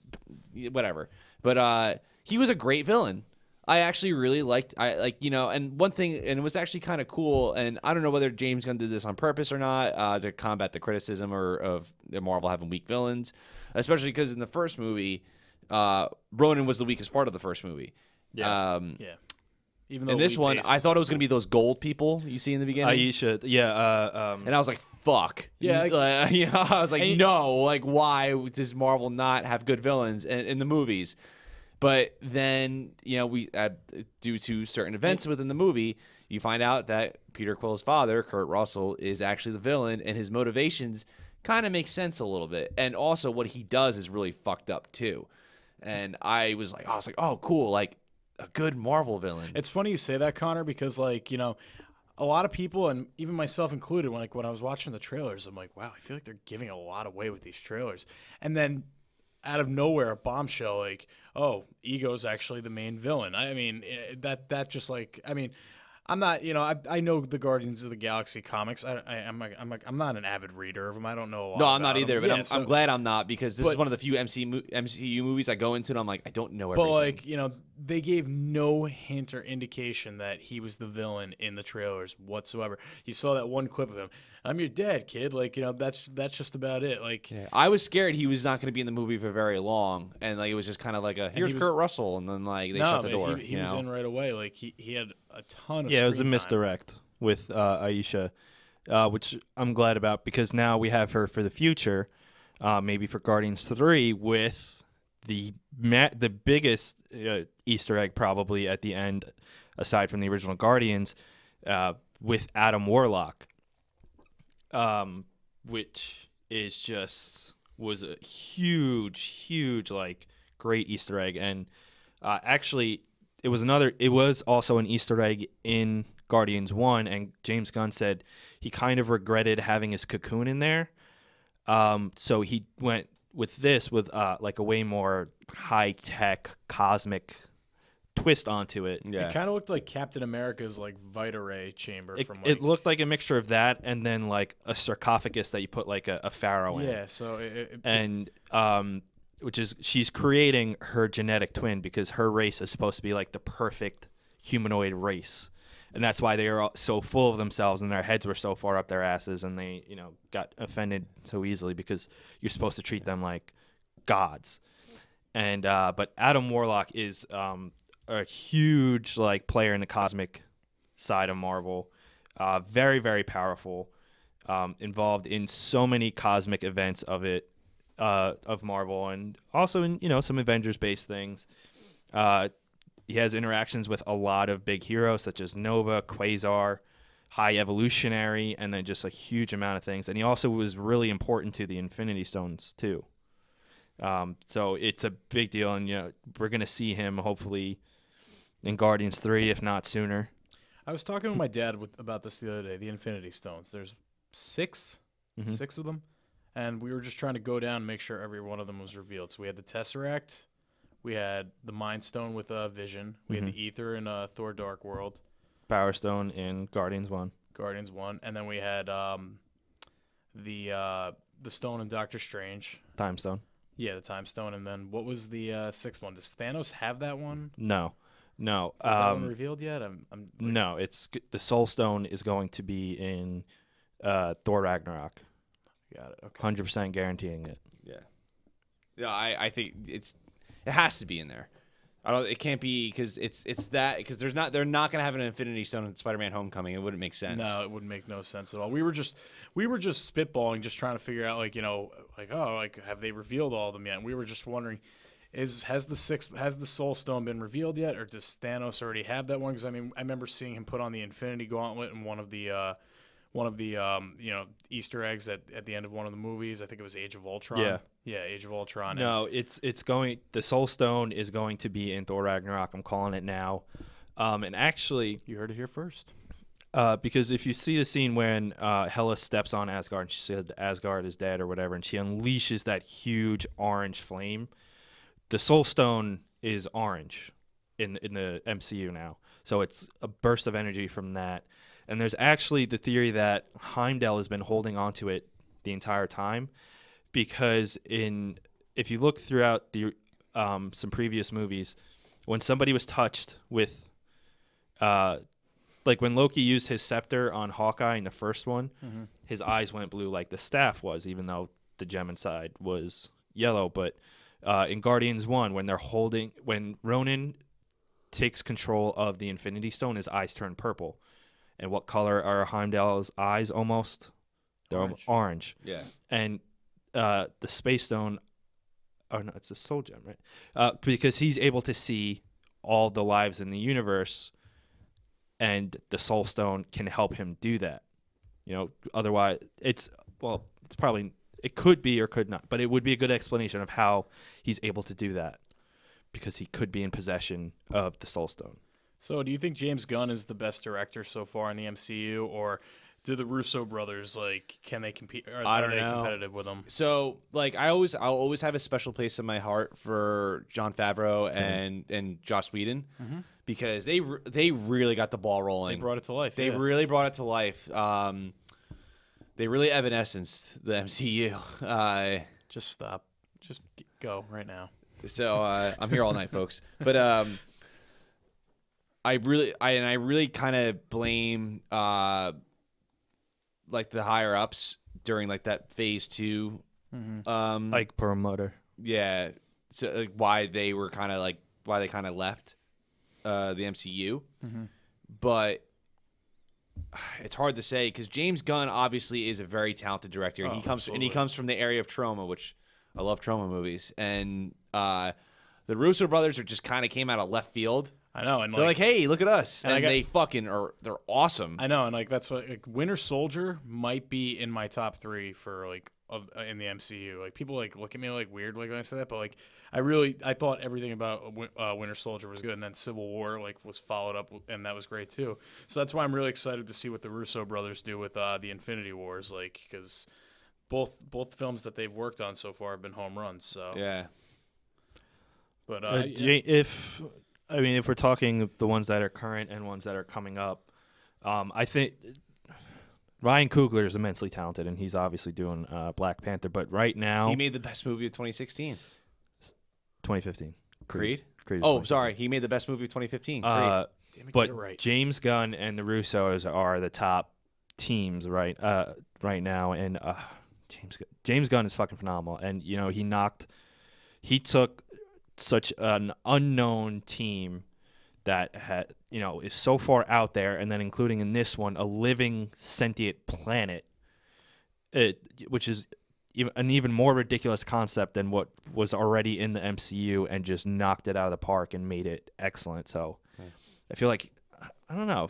whatever. But he was a great villain. I actually really liked. And one thing, and it was actually kind of cool. And I don't know whether James Gunn did this on purpose or not to combat the criticism of Marvel having weak villains, especially because in the first movie, Ronan was the weakest part of the first movie. yeah. Even though In this Lee one, Pace I is thought it was going to be those gold people you see in the beginning. Aisha, yeah. And I was like, fuck. Yeah, I was like, no, like, why does Marvel not have good villains in the movies? But then, we due to certain events within the movie, you find out that Peter Quill's father, Kurt Russell, is actually the villain, and his motivations kind of make sense a little bit. And also what he does is really fucked up, too. And I was like, oh, cool, like, a good Marvel villain. It's funny you say that, Connor, because like a lot of people, and even myself included, when I was watching the trailers, I'm like, wow, I feel like they're giving a lot away with these trailers. And then out of nowhere, a bombshell like, oh, Ego's actually the main villain. I mean, that just like, I mean, I'm not, I know the Guardians of the Galaxy comics. I'm not an avid reader of them. I don't know a lot. No, I'm not about either, them. but I'm glad I'm not, because this is one of the few MCU movies I go into and I'm like, I don't know everything. But like, they gave no hint or indication that he was the villain in the trailers whatsoever. You saw that one clip of him. I'm your dad, kid. Like, that's just about it. Like, Yeah, I was scared he was not going to be in the movie for very long, and like it was just kind of like here's was- Kurt Russell, and then like they shut the door. He was in right away. Like he had a ton of Yeah, it was a screen time. misdirect with Aisha, which I'm glad about, because now we have her for the future, maybe for Guardians 3, with the biggest Easter egg probably at the end, aside from the original Guardians, with Adam Warlock, which was a huge like great Easter egg. And actually it was also an Easter egg in Guardians 1, and James Gunn said he kind of regretted having his cocoon in there. So he went with this with like a way more high-tech cosmic twist onto it. Yeah, It kind of looked like Captain America's like Vita Ray chamber It, from like, it looked like a mixture of that and then like a sarcophagus that you put like a pharaoh in. yeah. So And which is, she's creating her genetic twin, because her race is supposed to be like the perfect humanoid race, and that's why they are so full of themselves and their heads were so far up their asses, and they got offended so easily, because you're supposed to treat them like gods. And but Adam Warlock is a huge like player in the cosmic side of Marvel, very, very powerful, involved in so many cosmic events of Marvel, and also in some Avengers-based things. He has interactions with a lot of big heroes such as Nova, Quasar, High Evolutionary, and then just a huge amount of things. And he also was really important to the Infinity Stones too. So it's a big deal, and we're gonna see him hopefully in Guardians 3, if not sooner. I was talking with my dad about this the other day. The Infinity Stones. There's six of them, and we were just trying to go down and make sure every one of them was revealed. So we had the Tesseract, we had the Mind Stone with Vision, we had the Ether in Thor: Dark World, Power Stone in Guardians 1. Guardians 1, and then we had the Stone in Doctor Strange. Time Stone. Yeah, the Time Stone, and then what was the sixth one? Does Thanos have that one? No. Was that one revealed yet? No, it's the Soul Stone is going to be in Thor Ragnarok. Got it. Okay. 100% guaranteeing it. Yeah, I think it has to be in there. It can't be, because because they're not going to have an Infinity Stone in Spider-Man: Homecoming. It wouldn't make sense. No, it wouldn't make no sense at all. We were just spitballing, just trying to figure out, have they revealed all of them yet? And we were just wondering has the Soul Stone been revealed yet, or does Thanos already have that one? Because I mean, I remember seeing him put on the Infinity Gauntlet in one of the Easter eggs at the end of one of the movies. I think it was Age of Ultron. Yeah, Age of Ultron. No, it's going. The Soul Stone is going to be in Thor Ragnarok. I'm calling it now. And actually, You heard it here first. because if you see the scene when Hela steps on Asgard and she said Asgard is dead or whatever, and she unleashes that huge orange flame, the Soul Stone is orange in the MCU now. So it's a burst of energy from that. And there's actually the theory that Heimdall has been holding on to it the entire time, because if you look throughout the some previous movies, when somebody was touched with like when Loki used his scepter on Hawkeye in the first one, his eyes went blue like the staff was, even though the gem inside was yellow. But in Guardians 1, when Ronan takes control of the Infinity Stone, his eyes turn purple. And what color are Heimdall's eyes almost? They're orange. Yeah. And the Space Stone, oh no, it's a Soul Gem, right? Because he's able to see all the lives in the universe, and the Soul Stone can help him do that. Otherwise, it could be or could not, but it would be a good explanation of how he's able to do that, because he could be in possession of the Soul Stone. So, do you think James Gunn is the best director so far in the MCU, or do the Russo brothers can they compete? Are they competitive with them? So, I'll always have a special place in my heart for Jon Favreau and Joss Whedon, because they really got the ball rolling. They brought it to life. They really brought it to life. They really evanescenced the MCU. Just stop. Just go right now. So I'm here all night, folks. But I really kind of blame the higher ups during that phase 2, Like Perlmutter. Yeah. So why they kind of left the MCU, but it's hard to say, because James Gunn obviously is a very talented director, and he comes from the area of Troma, which I love Troma movies, and the Russo brothers just kind of came out of left field. I know, and they're like, "Hey, look at us!" And they fucking they're awesome. I know, and that's what Winter Soldier might be in my top 3 for in the MCU. People look at me weird when I say that, but I thought everything about Winter Soldier was good, and then Civil War was followed up, and that was great too. So that's why I'm really excited to see what the Russo brothers do with the Infinity Wars, because both films that they've worked on so far have been home runs. So yeah, but if we're talking the ones that are current and ones that are coming up, I think Ryan Coogler is immensely talented, and he's obviously doing Black Panther. But right now, he made the best movie of 2016. 2015. Creed? Oh, sorry. He made the best movie of 2015. Creed. But right. James Gunn and the Russos are the top teams right now, and James Gunn is fucking phenomenal. And he took such an unknown team that is so far out there, and then including in this one a living sentient planet, which is an even more ridiculous concept than what was already in the MCU, and just knocked it out of the park and made it excellent. So I feel like, I don't know,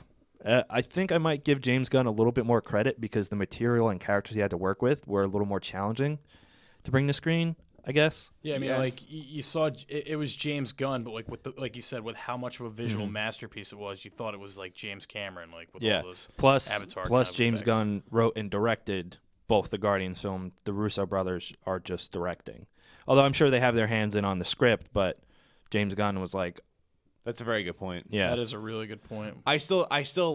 I think I might give James Gunn a little bit more credit, because the material and characters he had to work with were a little more challenging to bring to screen, I guess. Yeah, I mean, you saw it was James Gunn, but with you said, with how much of a visual masterpiece it was, you thought it was James Cameron, with all those Avatar. Plus James Gunn wrote and directed both the Guardians film. The Russo brothers are just directing, although I'm sure they have their hands in on the script. But James Gunn was like, that's a very good point. Yeah, that is a really good point. I still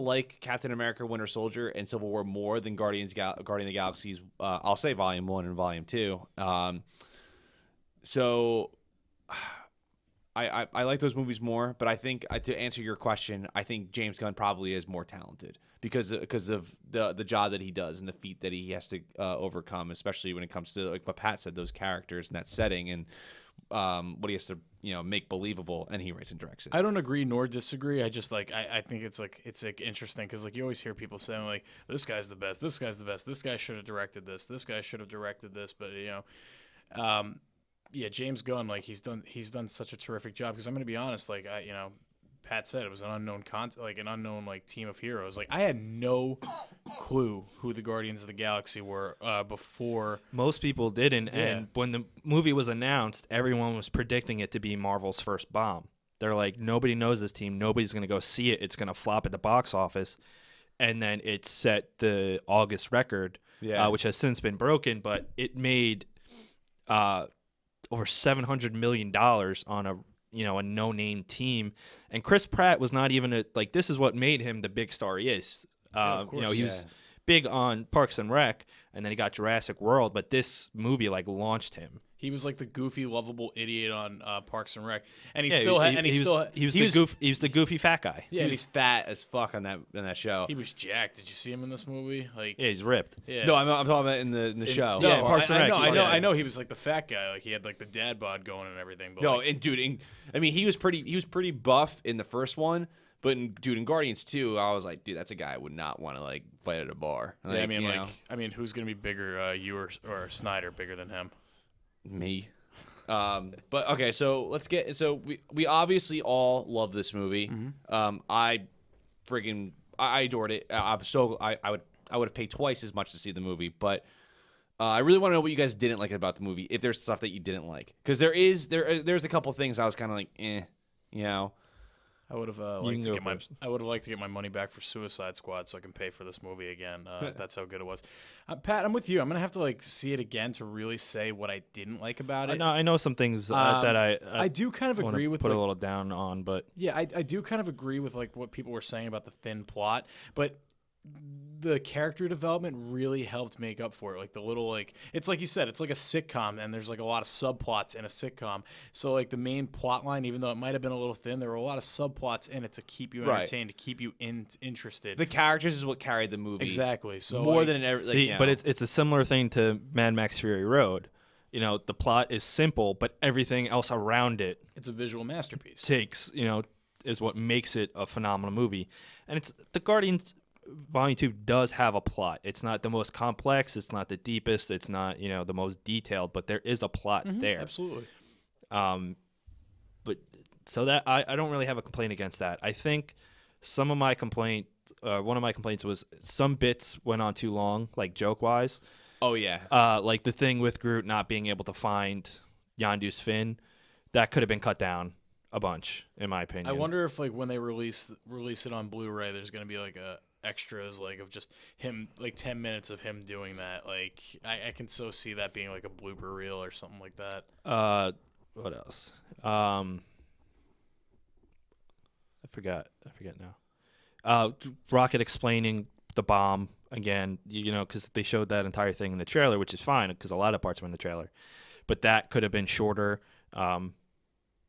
like Captain America: Winter Soldier and Civil War more than Guardian of the Galaxy's. I'll say Volume 1 and Volume 2. So I like those movies more, but I think, to answer your question, I think James Gunn probably is more talented because of the job that he does and the feat that he has to overcome, especially when it comes to, what Pat said, those characters and that setting, and what he has to make believable, and he writes and directs it. I don't agree nor disagree. I just I think it's interesting, because you always hear people saying this guy's the best, this guy's the best, this guy should have directed this guy should have directed this, but Yeah, James Gunn, like he's done such a terrific job. Because I'm gonna be honest, like Pat said, it was an unknown team of heroes. Like I had no clue who the Guardians of the Galaxy were before. Most people didn't, Yeah. and when the movie was announced, everyone was predicting it to be Marvel's first bomb. They're like, nobody knows this team. Nobody's going to go see it. It's going to flop at the box office. And then it set the August record, which has since been broken, but it made over $700 million on a no-name team. And Chris Pratt was not even this is what made him the big star he is. of course. He was big on Parks and Rec, and then he got Jurassic World, but this movie launched him. He was like the goofy, lovable idiot on Parks and Rec, and he Yeah, still had. he was the goofy fat guy. Yeah, he was fat as fuck on that show. he was jacked. Did you see him in this movie? Like, Yeah, he's ripped. yeah. No, I'm talking about in the show. No, Yeah, Parks and Rec. I know. He was like the fat guy. Like he had like the dad bod going and everything. But No, like, and dude, I mean, he was pretty buff in the first one, but in Guardians 2, I was like, dude, that's a guy I would not want to fight at a bar. yeah, I mean, who's gonna be bigger, you or Snyder, bigger than him? me. But okay, so let's get. So we obviously all love this movie. I adored it. I would have paid twice as much to see the movie, but. I really want to know what you guys didn't like about the movie. If there's stuff that you didn't like, because there's a couple things I was kind of like, I would have liked to get my money back for Suicide Squad so I can pay for this movie again. That's how good it was. Pat, I'm with you. I'm gonna have to see it again to really say what I didn't like about it. I know some things that I do kind of wanna agree with put a little down on, but yeah, I do kind of agree with what people were saying about the thin plot, but the character development really helped make up for it. Like the little it's like you said, it's like a sitcom, and there's a lot of subplots in a sitcom. So the main plot line, even though it might have been a little thin, there were a lot of subplots in it to keep you entertained, to keep you interested. the characters is what carried the movie Exactly. So more than ever. but it's a similar thing to Mad Max Fury Road. The plot is simple, but everything else around it it's a visual masterpiece. is what makes it a phenomenal movie. And it's the Guardians Volume 2 does have a plot. It's not the most complex, it's not the deepest, it's not, the most detailed, but there is a plot there. Absolutely. But so that I don't really have a complaint against that. I think one of my complaints was some bits went on too long, joke-wise. Oh yeah. Like the thing with Groot not being able to find Yondu's fin, that could have been cut down a bunch, in my opinion. I wonder if when they release it on Blu-ray, there's going to be a extras of just him 10 minutes of him doing that. I can so see that being a blooper reel or something like that. What else? I forgot now. Rocket explaining the bomb again, because they showed that entire thing in the trailer, which is fine because a lot of parts were in the trailer, but that could have been shorter.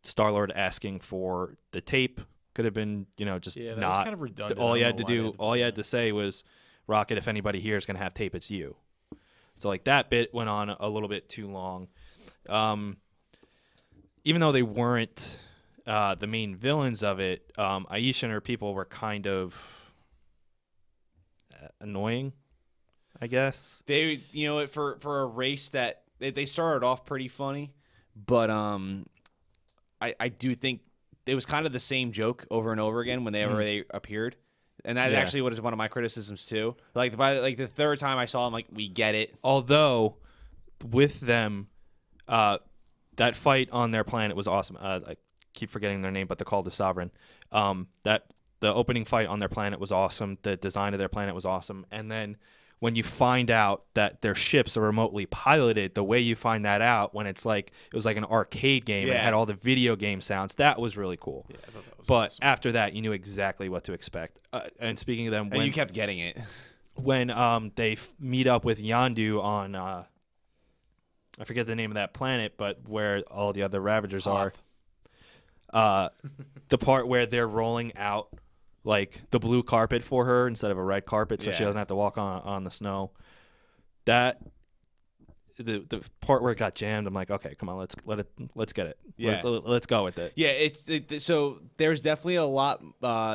Star-Lord asking for the tape could have been, just that not. was kind of redundant. All you had to do, all you had to say was, Rocket, if anybody here is going to have tape, it's you. So that bit went on a little bit too long. Even though they weren't the main villains of it, Aisha and her people were kind of annoying, I guess. They, for a race that they started off pretty funny, but I do think it was kind of the same joke over and over again whenever they appeared, and that actually was one of my criticisms too. By the third time I saw them, we get it. Although with them, that fight on their planet was awesome. I keep forgetting their name, but they're called the Sovereign. The opening fight on their planet was awesome. The design of their planet was awesome, and then when you find out that their ships are remotely piloted, the way you find that out when it was like an arcade game and it had all the video game sounds, that was really cool. Yeah, I thought that was But awesome. after that, you knew exactly what to expect. And speaking of them, And you kept getting it. when they meet up with Yondu on, I forget the name of that planet, but where all the other Ravagers Hoth. are, the part where they're rolling out the blue carpet for her instead of a red carpet, so she Yeah. doesn't have to walk on the snow. That the part where it got jammed, I'm like, okay, come on, let's get it. Yeah. Let's go with it. Yeah, so there's definitely a lot.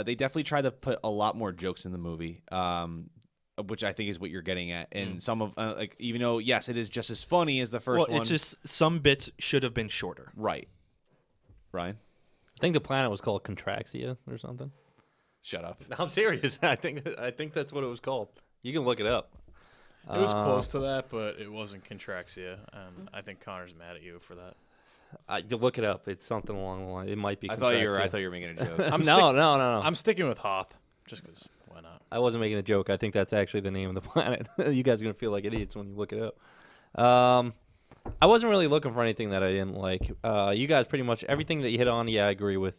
They definitely tried to put a lot more jokes in the movie. which I think is what you're getting at. And some of like, even though yes, it is just as funny as the first Well, one. it's just some bits should have been shorter. Right. Ryan, I think the planet was called Contraxia or something. shut up. No, I'm serious. I think that's what it was called. You can look it up. It was close to that, but it wasn't Contraxia, and I think Connor's mad at you for that. You look it up. It's something along the line. It might be. I thought you were Contraxia. making a joke. No. I'm sticking with Hoth, just because. Why not? I wasn't making a joke. I think that's actually the name of the planet. You guys are gonna feel like idiots when you look it up. I wasn't really looking for anything that I didn't like. You guys pretty much everything that you hit on. Yeah, I agree with.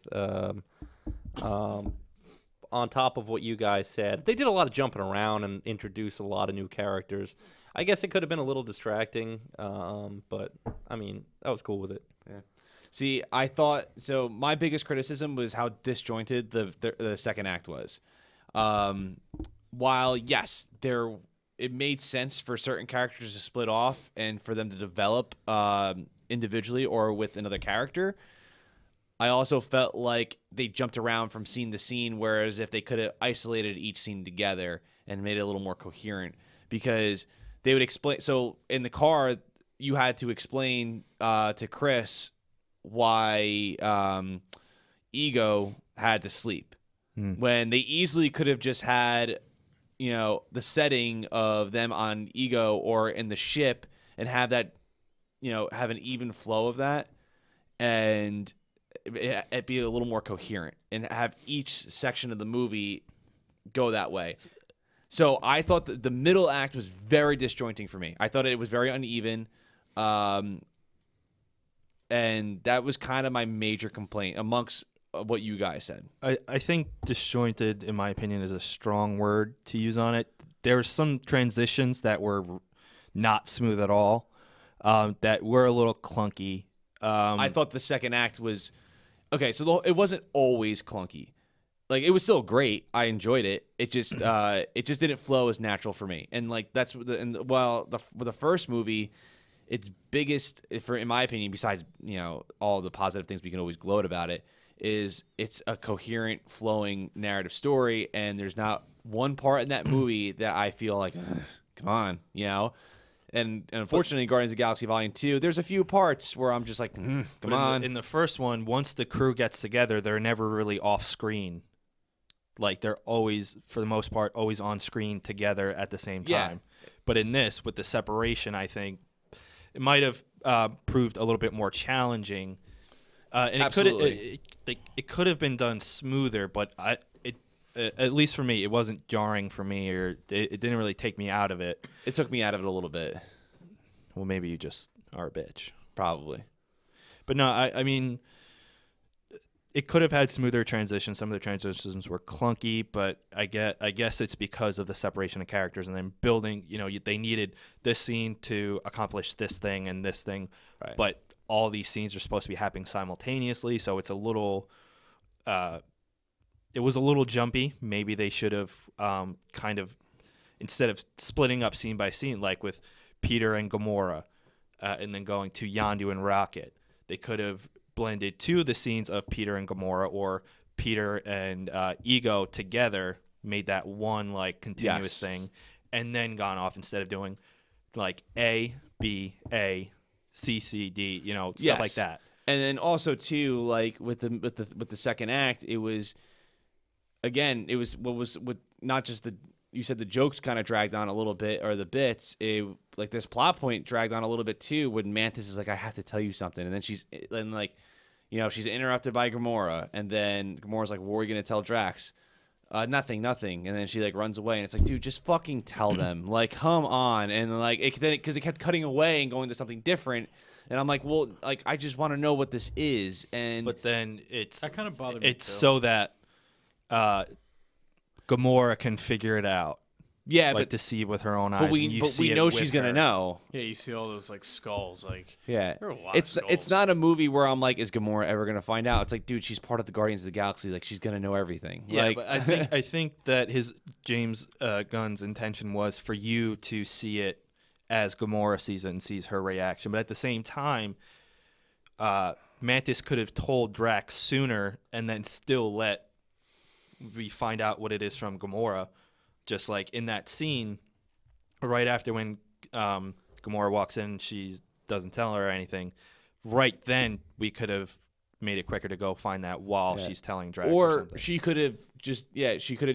On top of what you guys said, they did a lot of jumping around and introduced a lot of new characters. I guess it could have been a little distracting, but I mean, I was cool with it. See, I thought so. My biggest criticism was how disjointed the second act was. While yes, it made sense for certain characters to split off and for them to develop individually or with another character, I also felt like they jumped around from scene to scene, whereas if they could have isolated each scene together and made it a little more coherent, because they would explain. So in the car, you had to explain to Chris why Ego had to sleep when they easily could have just had, the setting of them on Ego or in the ship and have that, have an even flow of that and it be a little more coherent and have each section of the movie go that way. So I thought that the middle act was very disjointing for me. I thought it was very uneven. And that was kind of my major complaint amongst what you guys said. I think disjointed, in my opinion, is a strong word to use on it. There were some transitions that were not smooth at all, that were a little clunky. I thought the second act was okay. So it wasn't always clunky. Like it was still great. I enjoyed it. It just didn't flow as natural for me. And like that's with the first movie, its biggest, in my opinion, besides all the positive things we can always gloat about it, is it's a coherent, flowing narrative story, and there's not one part in that movie that I feel like, come on, And unfortunately, Guardians of the Galaxy Volume 2, there's a few parts where I'm just like, come on. In the first one, once the crew gets together, they're never really off screen. Like they're always, for the most part, always on screen together at the same time. Yeah. But in this, with the separation, I think it might have proved a little bit more challenging. And Absolutely. It could have been done smoother, but at least for me, it wasn't jarring for me, or it didn't really take me out of it. It took me out of it a little bit. Well, maybe you just are a bitch. Probably. But no, I mean, it could have had smoother transitions. Some of the transitions were clunky, but I guess it's because of the separation of characters and then building. They needed this scene to accomplish this thing and this thing, Right. but all these scenes are supposed to be happening simultaneously, so it's a little. It was a little jumpy. Maybe they should have kind of, instead of splitting up scene by scene, like with Peter and Gamora, and then going to Yondu and Rocket, they could have blended two of the scenes of Peter and Gamora or Peter and Ego together, made that one like continuous thing, and then gone off instead of doing like A, B, A, C, C, D, stuff like that. And then also too, like with the second act, it was with not just you said the jokes kind of dragged on a little bit, or the bits, like this plot point dragged on a little bit too, when Mantis is like, I have to tell you something, and then she's interrupted by Gamora, and then Gamora's like, what are you gonna tell Drax? Nothing, and then she like runs away, and it's like, dude, just fucking tell them, like, come on. And like because it kept cutting away and going to something different, and I'm like, well, like I just want to know what this is. And but then that kind of bothered me. It's so that Gamora can figure it out. Yeah, like but to see with her own eyes. But we know she's gonna know. Yeah, you see all those like skulls, like yeah. There are a lot of skulls. It's not a movie where I'm like, is Gamora ever gonna find out? It's like, dude, she's part of the Guardians of the Galaxy. Like, she's gonna know everything. Yeah, like, but I think that James Gunn's intention was for you to see it as Gamora sees it and sees her reaction. But at the same time, Mantis could have told Drax sooner and then still let we find out what it is from Gamora just like in that scene, right after when Gamora walks in, she doesn't tell her anything. Right then, we could have made it quicker to go find that while she's telling Drax or Or something. she could have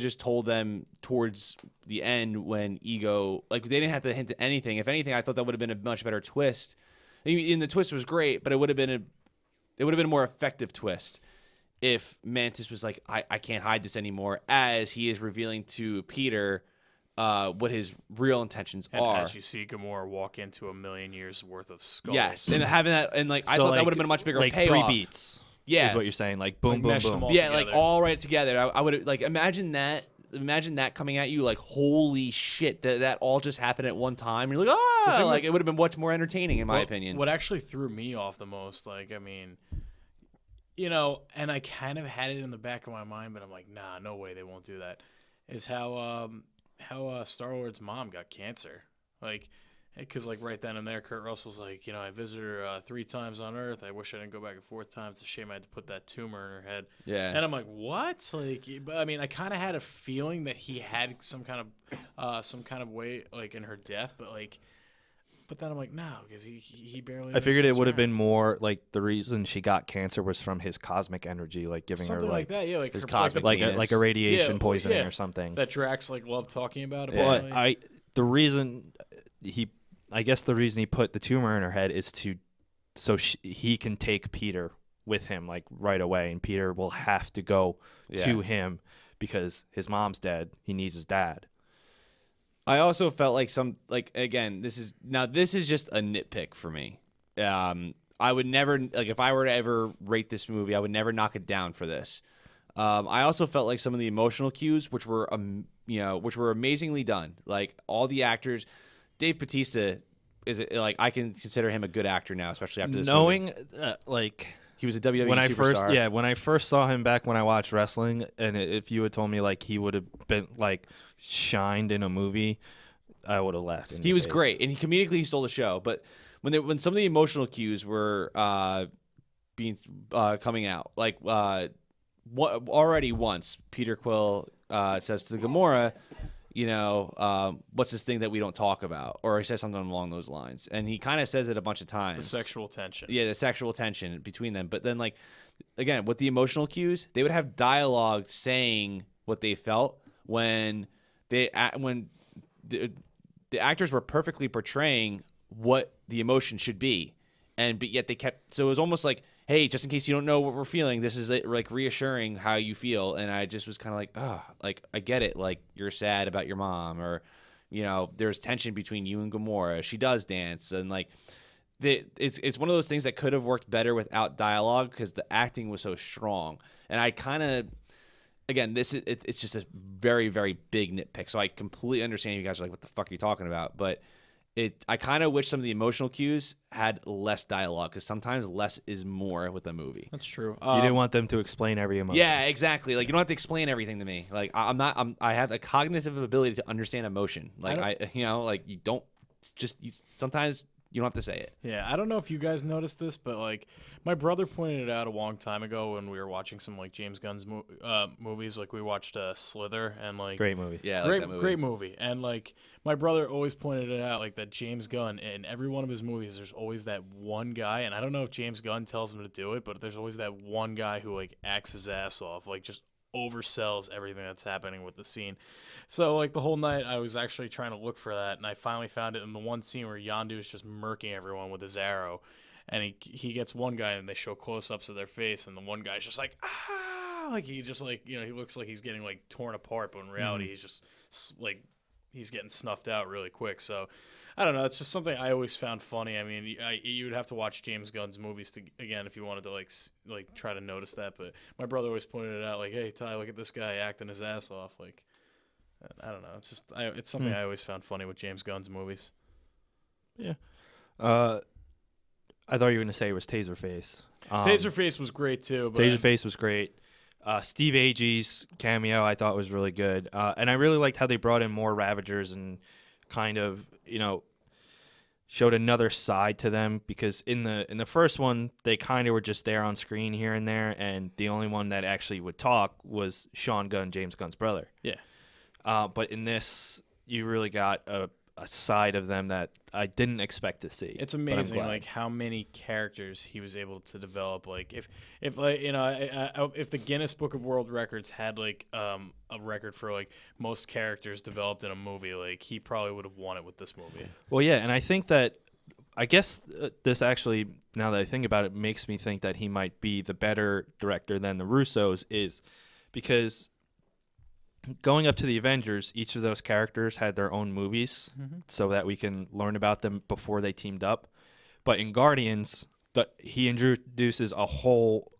just told them towards the end when Ego, like they didn't have to hint to anything. If anything, I thought that would have been a much better twist. I mean, the twist was great, but it would have been a more effective twist if Mantis was like, I can't hide this anymore, as he is revealing to Peter what his real intentions And are. as you see Gamora walk into a million years worth of skulls. Yes, and having that, and like I So, thought that like- would have been a much bigger like payoff. 3 beats. Yeah, Is what you're saying. Like boom, Like, boom, mesh them boom. all yeah, like together. all right together. I would have like imagine that coming at you like holy shit that all just happened at one time. You're like like it would have been much more entertaining in my opinion. What actually threw me off the most, like, I mean, you know, and I kind of had it in the back of my mind, but I'm like, nah, no way they won't do that, is how Star-Lord's mom got cancer. Like, because, like, right then and there, Kurt Russell's like, you know, I visited her 3 times on Earth. I wish I didn't go back a 4th time. It's a shame I had to put that tumor in her head. Yeah. And I'm like, what? Like, but I mean, I kind of had a feeling that he had some kind of way, like, in her death, but then I'm like, no, because he barely. I figured it would have been been more like the reason she got cancer was from his cosmic energy, like giving something her like that. Yeah, like his her- cosmic like, penis. like a radiation Yeah, poisoning yeah. or something. that Drax like loved talking about. But apparently. the reason I guess the reason he put the tumor in her head is so he can take Peter with him like right away, and Peter will have to go to him because his mom's dead. He needs his dad. I also felt like again, this is just a nitpick for me. I would never, like, if I were to ever rate this movie, I would never knock it down for this. I also felt like some of the emotional cues, which were amazingly done. Like all the actors, Dave Bautista is like I can consider him a good actor now, especially after this movie. Knowing like He was a WWE when superstar. when I first saw him back when I watched wrestling, and if you had told me like he would have been like shined in a movie, I would have laughed. He was great, and he stole the show. But when some of the emotional cues were being coming out, like already once Peter Quill says to Gamora, you know, what's this thing that we don't talk about, or he says something along those lines, and he kind of says it a bunch of the times. sexual tension. Yeah, the sexual tension between them. But then, like, again, with the emotional cues, they would have dialogue saying what they felt when the actors were perfectly portraying what the emotion should be, but yet they kept. So it was almost like, hey, just in case you don't know what we're feeling, this is like reassuring how you feel. And I just was kind of like, oh, like I get it. Like you're sad about your mom, or you know, there's tension between you and Gamora. She does dance, and like. It's one of those things that could have worked better without dialogue because the acting was so strong. And I kind of, again, it's just a very, very big nitpick. So I completely understand you guys are like, what the fuck are you talking about? But I kind of wish some of the emotional cues had less dialogue because sometimes less is more with a movie. That's true. You didn't want them to explain every emotion. Yeah, exactly. Like you don't have to explain everything to me. Like I have a cognitive ability to understand emotion. Like sometimes you don't have to say it. Yeah, I don't know if you guys noticed this, but like my brother pointed it out a long time ago when we were watching some like James Gunn's movies. Like we watched Slither and like Great movie. Yeah, I like great that movie. great movie. And like my brother always pointed it out, like that James Gunn in every one of his movies, there's always that one guy. And I don't know if James Gunn tells him to do it, but there's always that one guy who like acts his ass off, like just oversells everything that's happening with the scene. So like the whole night I was actually trying to look for that, and I finally found it in the one scene where Yondu is just murking everyone with his arrow, and he gets one guy and they show close-ups of their face, and the one guy's just like like he just like, you know, he looks like he's getting like torn apart, but in reality he's just like he's getting snuffed out really quick. So I don't know. It's just something I always found funny. I mean, you would have to watch James Gunn's movies again if you wanted to like try to notice that. But my brother always pointed it out, like, "Hey, Ty, look at this guy acting his ass off." Like, I don't know. It's just it's something I always found funny with James Gunn's movies. Yeah. I thought you were gonna say it was Taserface. Taserface was great too. But Taserface was great. Steve Agee's cameo I thought was really good, and I really liked how they brought in more Ravagers and kind of, you know, showed another side to them, because in the first one they kind of were just there on screen here and there, and the only one that actually would talk was Sean Gunn, James Gunn's brother. Yeah. But in this, you really got a side of them that I didn't expect to see. It's but I'm amazing, glad. like how many characters he was able to develop. Like if like if the Guinness Book of World Records had like a record for like most characters developed in a movie, like he probably would have won it with this movie. Well, yeah, and I think that this actually, now that I think about it, makes me think that he might be the better director than the Russos, is because going up to the Avengers, each of those characters had their own movies so that we can learn about them before they teamed up. But in Guardians, he introduces a whole,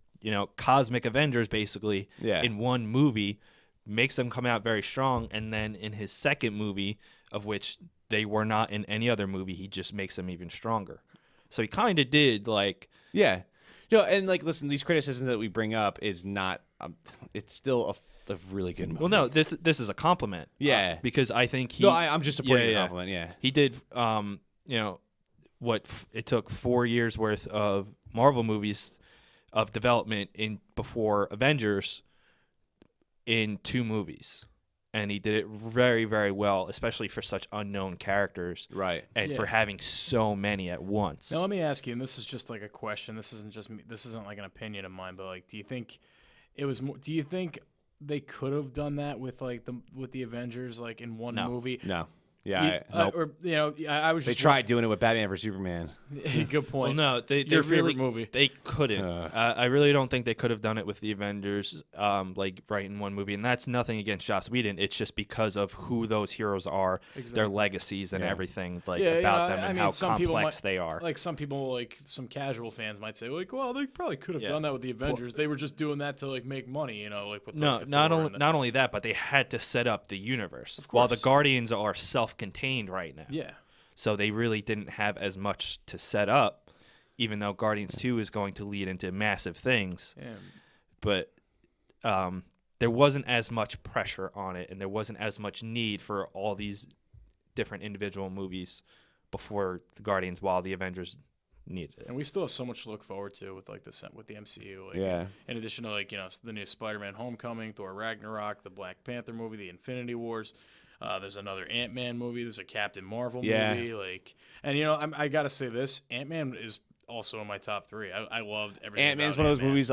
cosmic Avengers basically in one movie, makes them come out very strong, and then in his second movie, of which they were not in any other movie, he just makes them even stronger. So he kind of did Yeah. And listen, these criticisms that we bring up is not, it's still a really good movie. Well, no, this is a compliment. Yeah. Because I think he. No, I'm just supporting the compliment. Yeah. He did. It took 4 years worth of Marvel movies of development before Avengers in 2 movies, and he did it very, very well, especially for such unknown characters, Right. and for having so many at once. Now let me ask you, and this is just like a question. This isn't just me, this isn't like an opinion of mine, but like, do you think they could have done that with the Avengers like in one movie? No. Yeah. I was They just tried doing it with Batman vs Superman. good point. Well, no, they Your really, favorite movie. They couldn't. I really don't think they could have done it with the Avengers, right in one movie. And that's nothing against Joss Whedon. It's just because of who those heroes are, their legacies, and everything about them, and how complex they are. Like some people, like some casual fans might say, like, well, they probably could have done that with the Avengers. They were just doing that to like make money, with Not only that, but they had to set up the universe. While the Guardians are self-contained right now. Yeah. So they really didn't have as much to set up, even though Guardians 2 is going to lead into massive things. Yeah. But there wasn't as much pressure on it, and there wasn't as much need for all these different individual movies before the Guardians, while the Avengers needed it. And we still have so much to look forward to with the MCU. In addition to the new Spider-Man: Homecoming, Thor: Ragnarok, the Black Panther movie, the Infinity Wars. There's another Ant-Man movie. There's a Captain Marvel movie. And I gotta say this: Ant-Man is also in my top 3. I loved everything. Ant-Man's about one of those Ant-Man. movies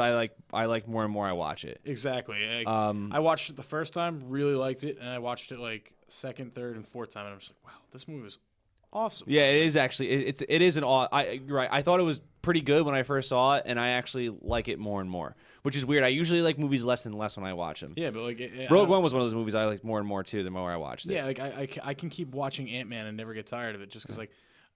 I like more and more I watch it. Exactly. I watched it the first time, really liked it, and I watched it like second, third, and fourth time, and I'm just like, wow, this movie was awesome. Yeah, it is actually. It is an awe. You're right. I thought it was pretty good when I first saw it, and I actually like it more and more, which is weird. I usually like movies less and less when I watch them. Yeah, but Rogue One was one of those movies I liked more and more too the more I watched it. Yeah, I can keep watching Ant-Man and never get tired of it, just because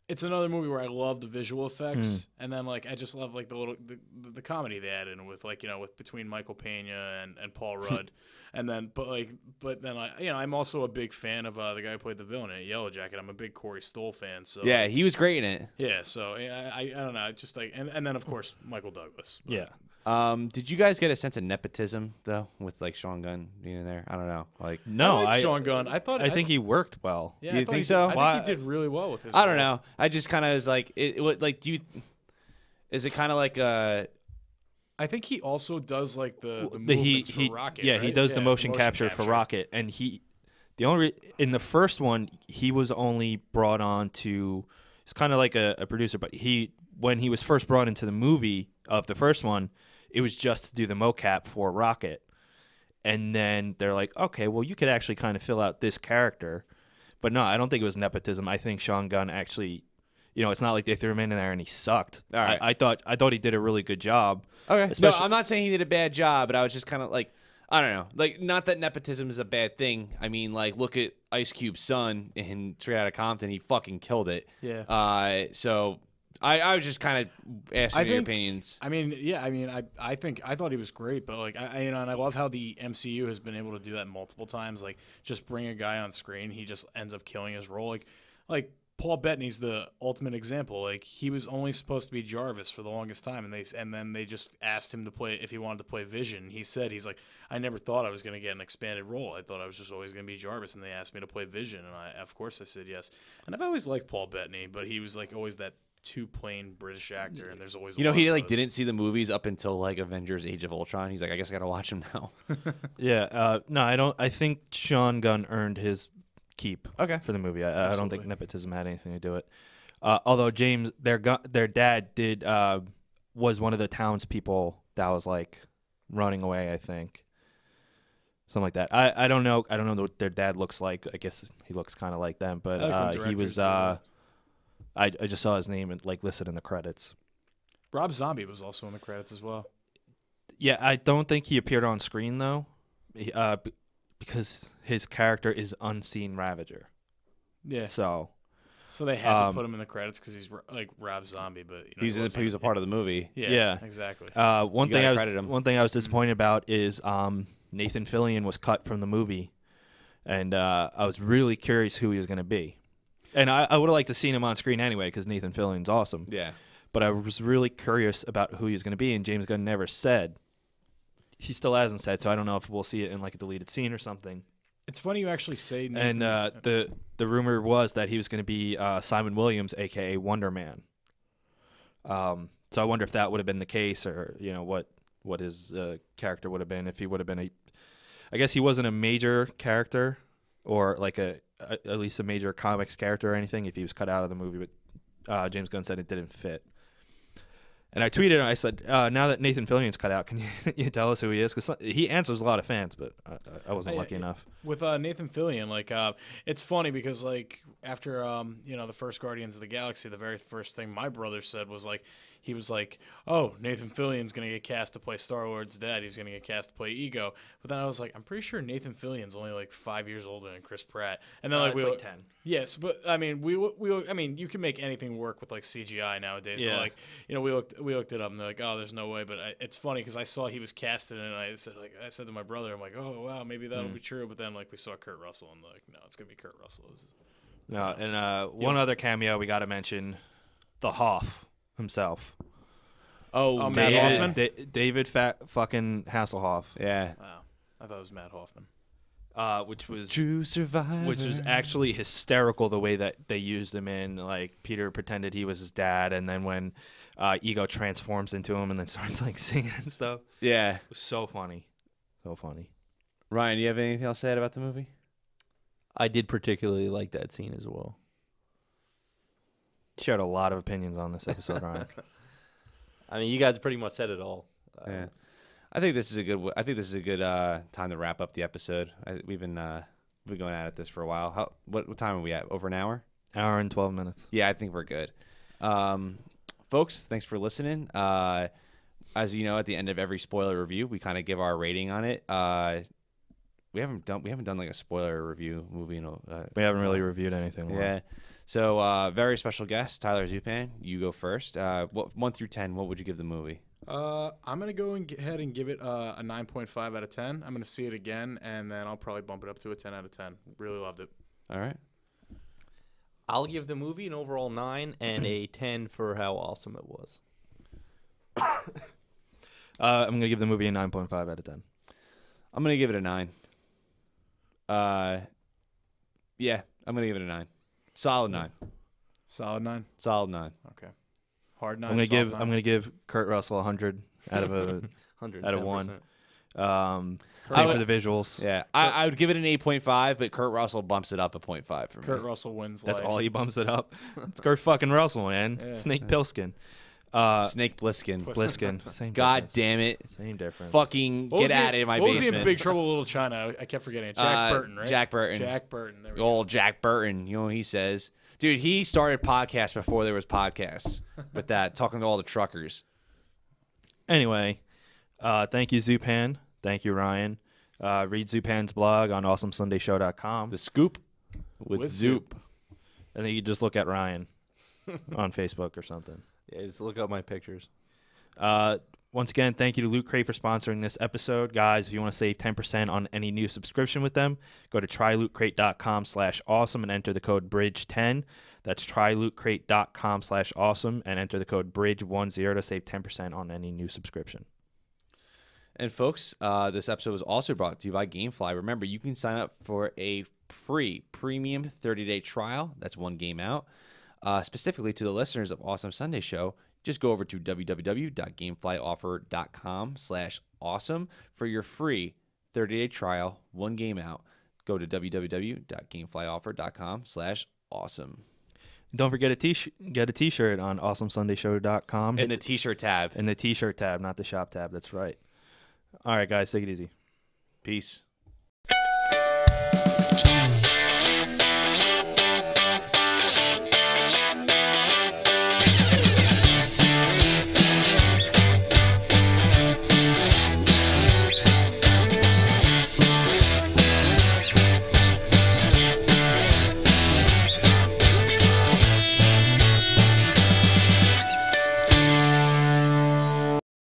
it's another movie where I love the visual effects, and then I just love the comedy they add in with with between Michael Pena and Paul Rudd, and then but then I'm also a big fan of the guy who played the villain in Yellow Jacket. I'm a big Corey Stoll fan. So yeah, he was great in it. Yeah, so I don't know, it's just and then of course Michael Douglas. But. Yeah. Did you guys get a sense of nepotism though with Sean Gunn being in there? I don't know. No, I like Sean Gunn. I think he worked well. Yeah, you think so? I think he did really well with his. I don't know. I just kind of was is it kind of like I think he also does the movements for Rocket. Yeah, right? he does the motion capture for Rocket, and in the first one he was only brought on to. It's kind of like a producer, but when he was first brought into the movie of the first one, it was just to do the mocap for Rocket. And then they're like, okay, well, you could actually kind of fill out this character. But no, I don't think it was nepotism. I think Sean Gunn actually, it's not like they threw him in there and he sucked. All right. I thought he did a really good job. Okay. No, I'm not saying he did a bad job, but I was just kind of I don't know. Not that nepotism is a bad thing. I mean, look at Ice Cube's son in Straight Outta Compton. He fucking killed it. Yeah. So I was just kind of asking your opinions. I mean, yeah. I mean, I thought he was great, but and I love how the MCU has been able to do that multiple times. Just bring a guy on screen, he just ends up killing his role. Like Paul Bettany's the ultimate example. He was only supposed to be Jarvis for the longest time, and then they just asked him to play if he wanted to play Vision. He said I never thought I was going to get an expanded role. I thought I was just always going to be Jarvis, and they asked me to play Vision, and of course I said yes. And I've always liked Paul Bettany, but he was always that too plain British actor, and there's always You know, a lot he of like those. didn't see the movies up until like Avengers: Age of Ultron. He's like, I guess I gotta watch them now. Yeah. No, I don't. I think Sean Gunn earned his keep Okay. for the movie. I don't think Absolutely. nepotism had anything to do with it. Although James, their dad did was one of the townspeople that was like running away. I think something like that. I don't know. I don't know what their dad looks like. I guess he looks kind of like them, but I like when he directors was. do that. I just saw his name like listed in the credits. Rob Zombie was also in the credits as well. Yeah, I don't think he appeared on screen though, because his character is Unseen Ravager. Yeah. So So they had to Um, put him in the credits because he's like Rob Zombie, but He was a part of the movie. Yeah, Yeah. exactly. one You thing gotta I was credit him. one thing I was disappointed about is Nathan Fillion was cut from the movie, and I was really curious who he was going to be. And I would have liked to seen him on screen anyway because Nathan Fillion's awesome. Yeah. But I was really curious about who he was going to be, and James Gunn never said. He still hasn't said, so I don't know if we'll see it in like a deleted scene or something. It's funny you actually say. And the rumor was that he was going to be Simon Williams, aka Wonder Man. So I wonder if that would have been the case, or what his character would have been if he would have been I guess he wasn't a major character, or like at least a major comics character or anything. If he was cut out of the movie, but James Gunn said it didn't fit. And I tweeted and I said, now that Nathan Fillion's cut out, can you tell us who he is? Because he answers a lot of fans, but I wasn't lucky enough. with Nathan Fillion, like it's funny because like after the first Guardians of the Galaxy, the very first thing my brother said was like he was like, "Oh, Nathan Fillion's gonna get cast to play Star-Lord's dad. He's gonna get cast to play Ego." But then I was like, I'm pretty sure Nathan Fillion's only like 5 years older than Chris Pratt. And then It's like 10. Yes, but I mean, I mean, you can make anything work with like CGI nowadays. Yeah. But like, we looked it up and they're like, oh, there's no way. But it's funny because I saw he was casted and I said to my brother, I'm like, oh wow, maybe that'll be true. But then like we saw Kurt Russell and like, no, it's gonna be Kurt Russell. No, and one other cameo we got to mention, the Hoff himself. Oh, Matt David. Hoffman? David fucking Hasselhoff, Yeah. Wow, I thought it was Matt Hoffman. which was True survivor. which was actually hysterical the way that they used him in. Like Peter pretended he was his dad, and then when Ego transforms into him and then starts like singing and stuff, Yeah. it was so funny, so funny. Ryan, do you have anything else to add about the movie? I did particularly like that scene as well. Shared a lot of opinions on this episode, Ryan. I mean, you guys pretty much said it all. Yeah. I think this is a good time to wrap up the episode. We've been going at this for a while. What time are we at? Over an hour? Hour and 12 minutes. Yeah, I think we're good. Folks, thanks for listening. As you know, at the end of every spoiler review, we kind of give our rating on it. We haven't done like a spoiler review movie in We haven't really reviewed anything. yeah. So very special guest Tyler Zupan. You go first. 1 through 10, what would you give the movie? I'm gonna go ahead and give it a 9.5 out of 10. I'm gonna see it again, and then I'll probably bump it up to a 10 out of 10. Really loved it. All right. I'll give the movie an overall 9 and a 10 for how awesome it was. I'm gonna give the movie a 9.5 out of 10. I'm gonna give it a 9. Yeah, I'm gonna give it a 9. Solid 9. Solid 9. Solid 9. Okay. Hard 9. I'm gonna solid give 9. I'm gonna give Kurt Russell 100 out of a 110%. Out of 1. I Same would- for the visuals. Yeah, I would give it an 8.5, but Kurt Russell bumps it up a 0.5 for me. Kurt Russell wins. That's life. all he bumps it up. It's Kurt fucking Russell, man. Yeah. Snake Plissken. Snake Plissken. Plissken. Same God difference. damn it. Same difference. Fucking What get was he- out of my what basement. was he in Big Trouble in Little China? I kept forgetting it. Jack Burton, right? Jack Burton. Jack Burton. There we go. Old Jack Burton. You know what he says? Dude, he started podcasts before there was podcasts with that, talking to all the truckers. Anyway, thank you, Zupan. Thank you, Ryan. Read Zupan's blog on awesomesundayshow.com. The Scoop with Zoop. And then you just look at Ryan on Facebook or something. Yeah, just look up my pictures. Once again, thank you to Loot Crate for sponsoring this episode. Guys, if you want to save 10% on any new subscription with them, go to trylootcrate.com/awesome and enter the code BRIDGE10. That's trylootcrate.com/awesome and enter the code BRIDGE10 to save 10% on any new subscription. And folks, this episode was also brought to you by GameFly. Remember, you can sign up for a free premium 30-day trial. That's one game out. Specifically to the listeners of Awesome Sunday Show, just go over to www.gameflyoffer.com/awesome for your free 30-day trial, 1 game out. Go to www.gameflyoffer.com/awesome. Don't forget get a t-shirt on awesomesundayshow.com. In the t-shirt tab. In the t-shirt tab, not the shop tab. That's right. All right, guys, take it easy. Peace.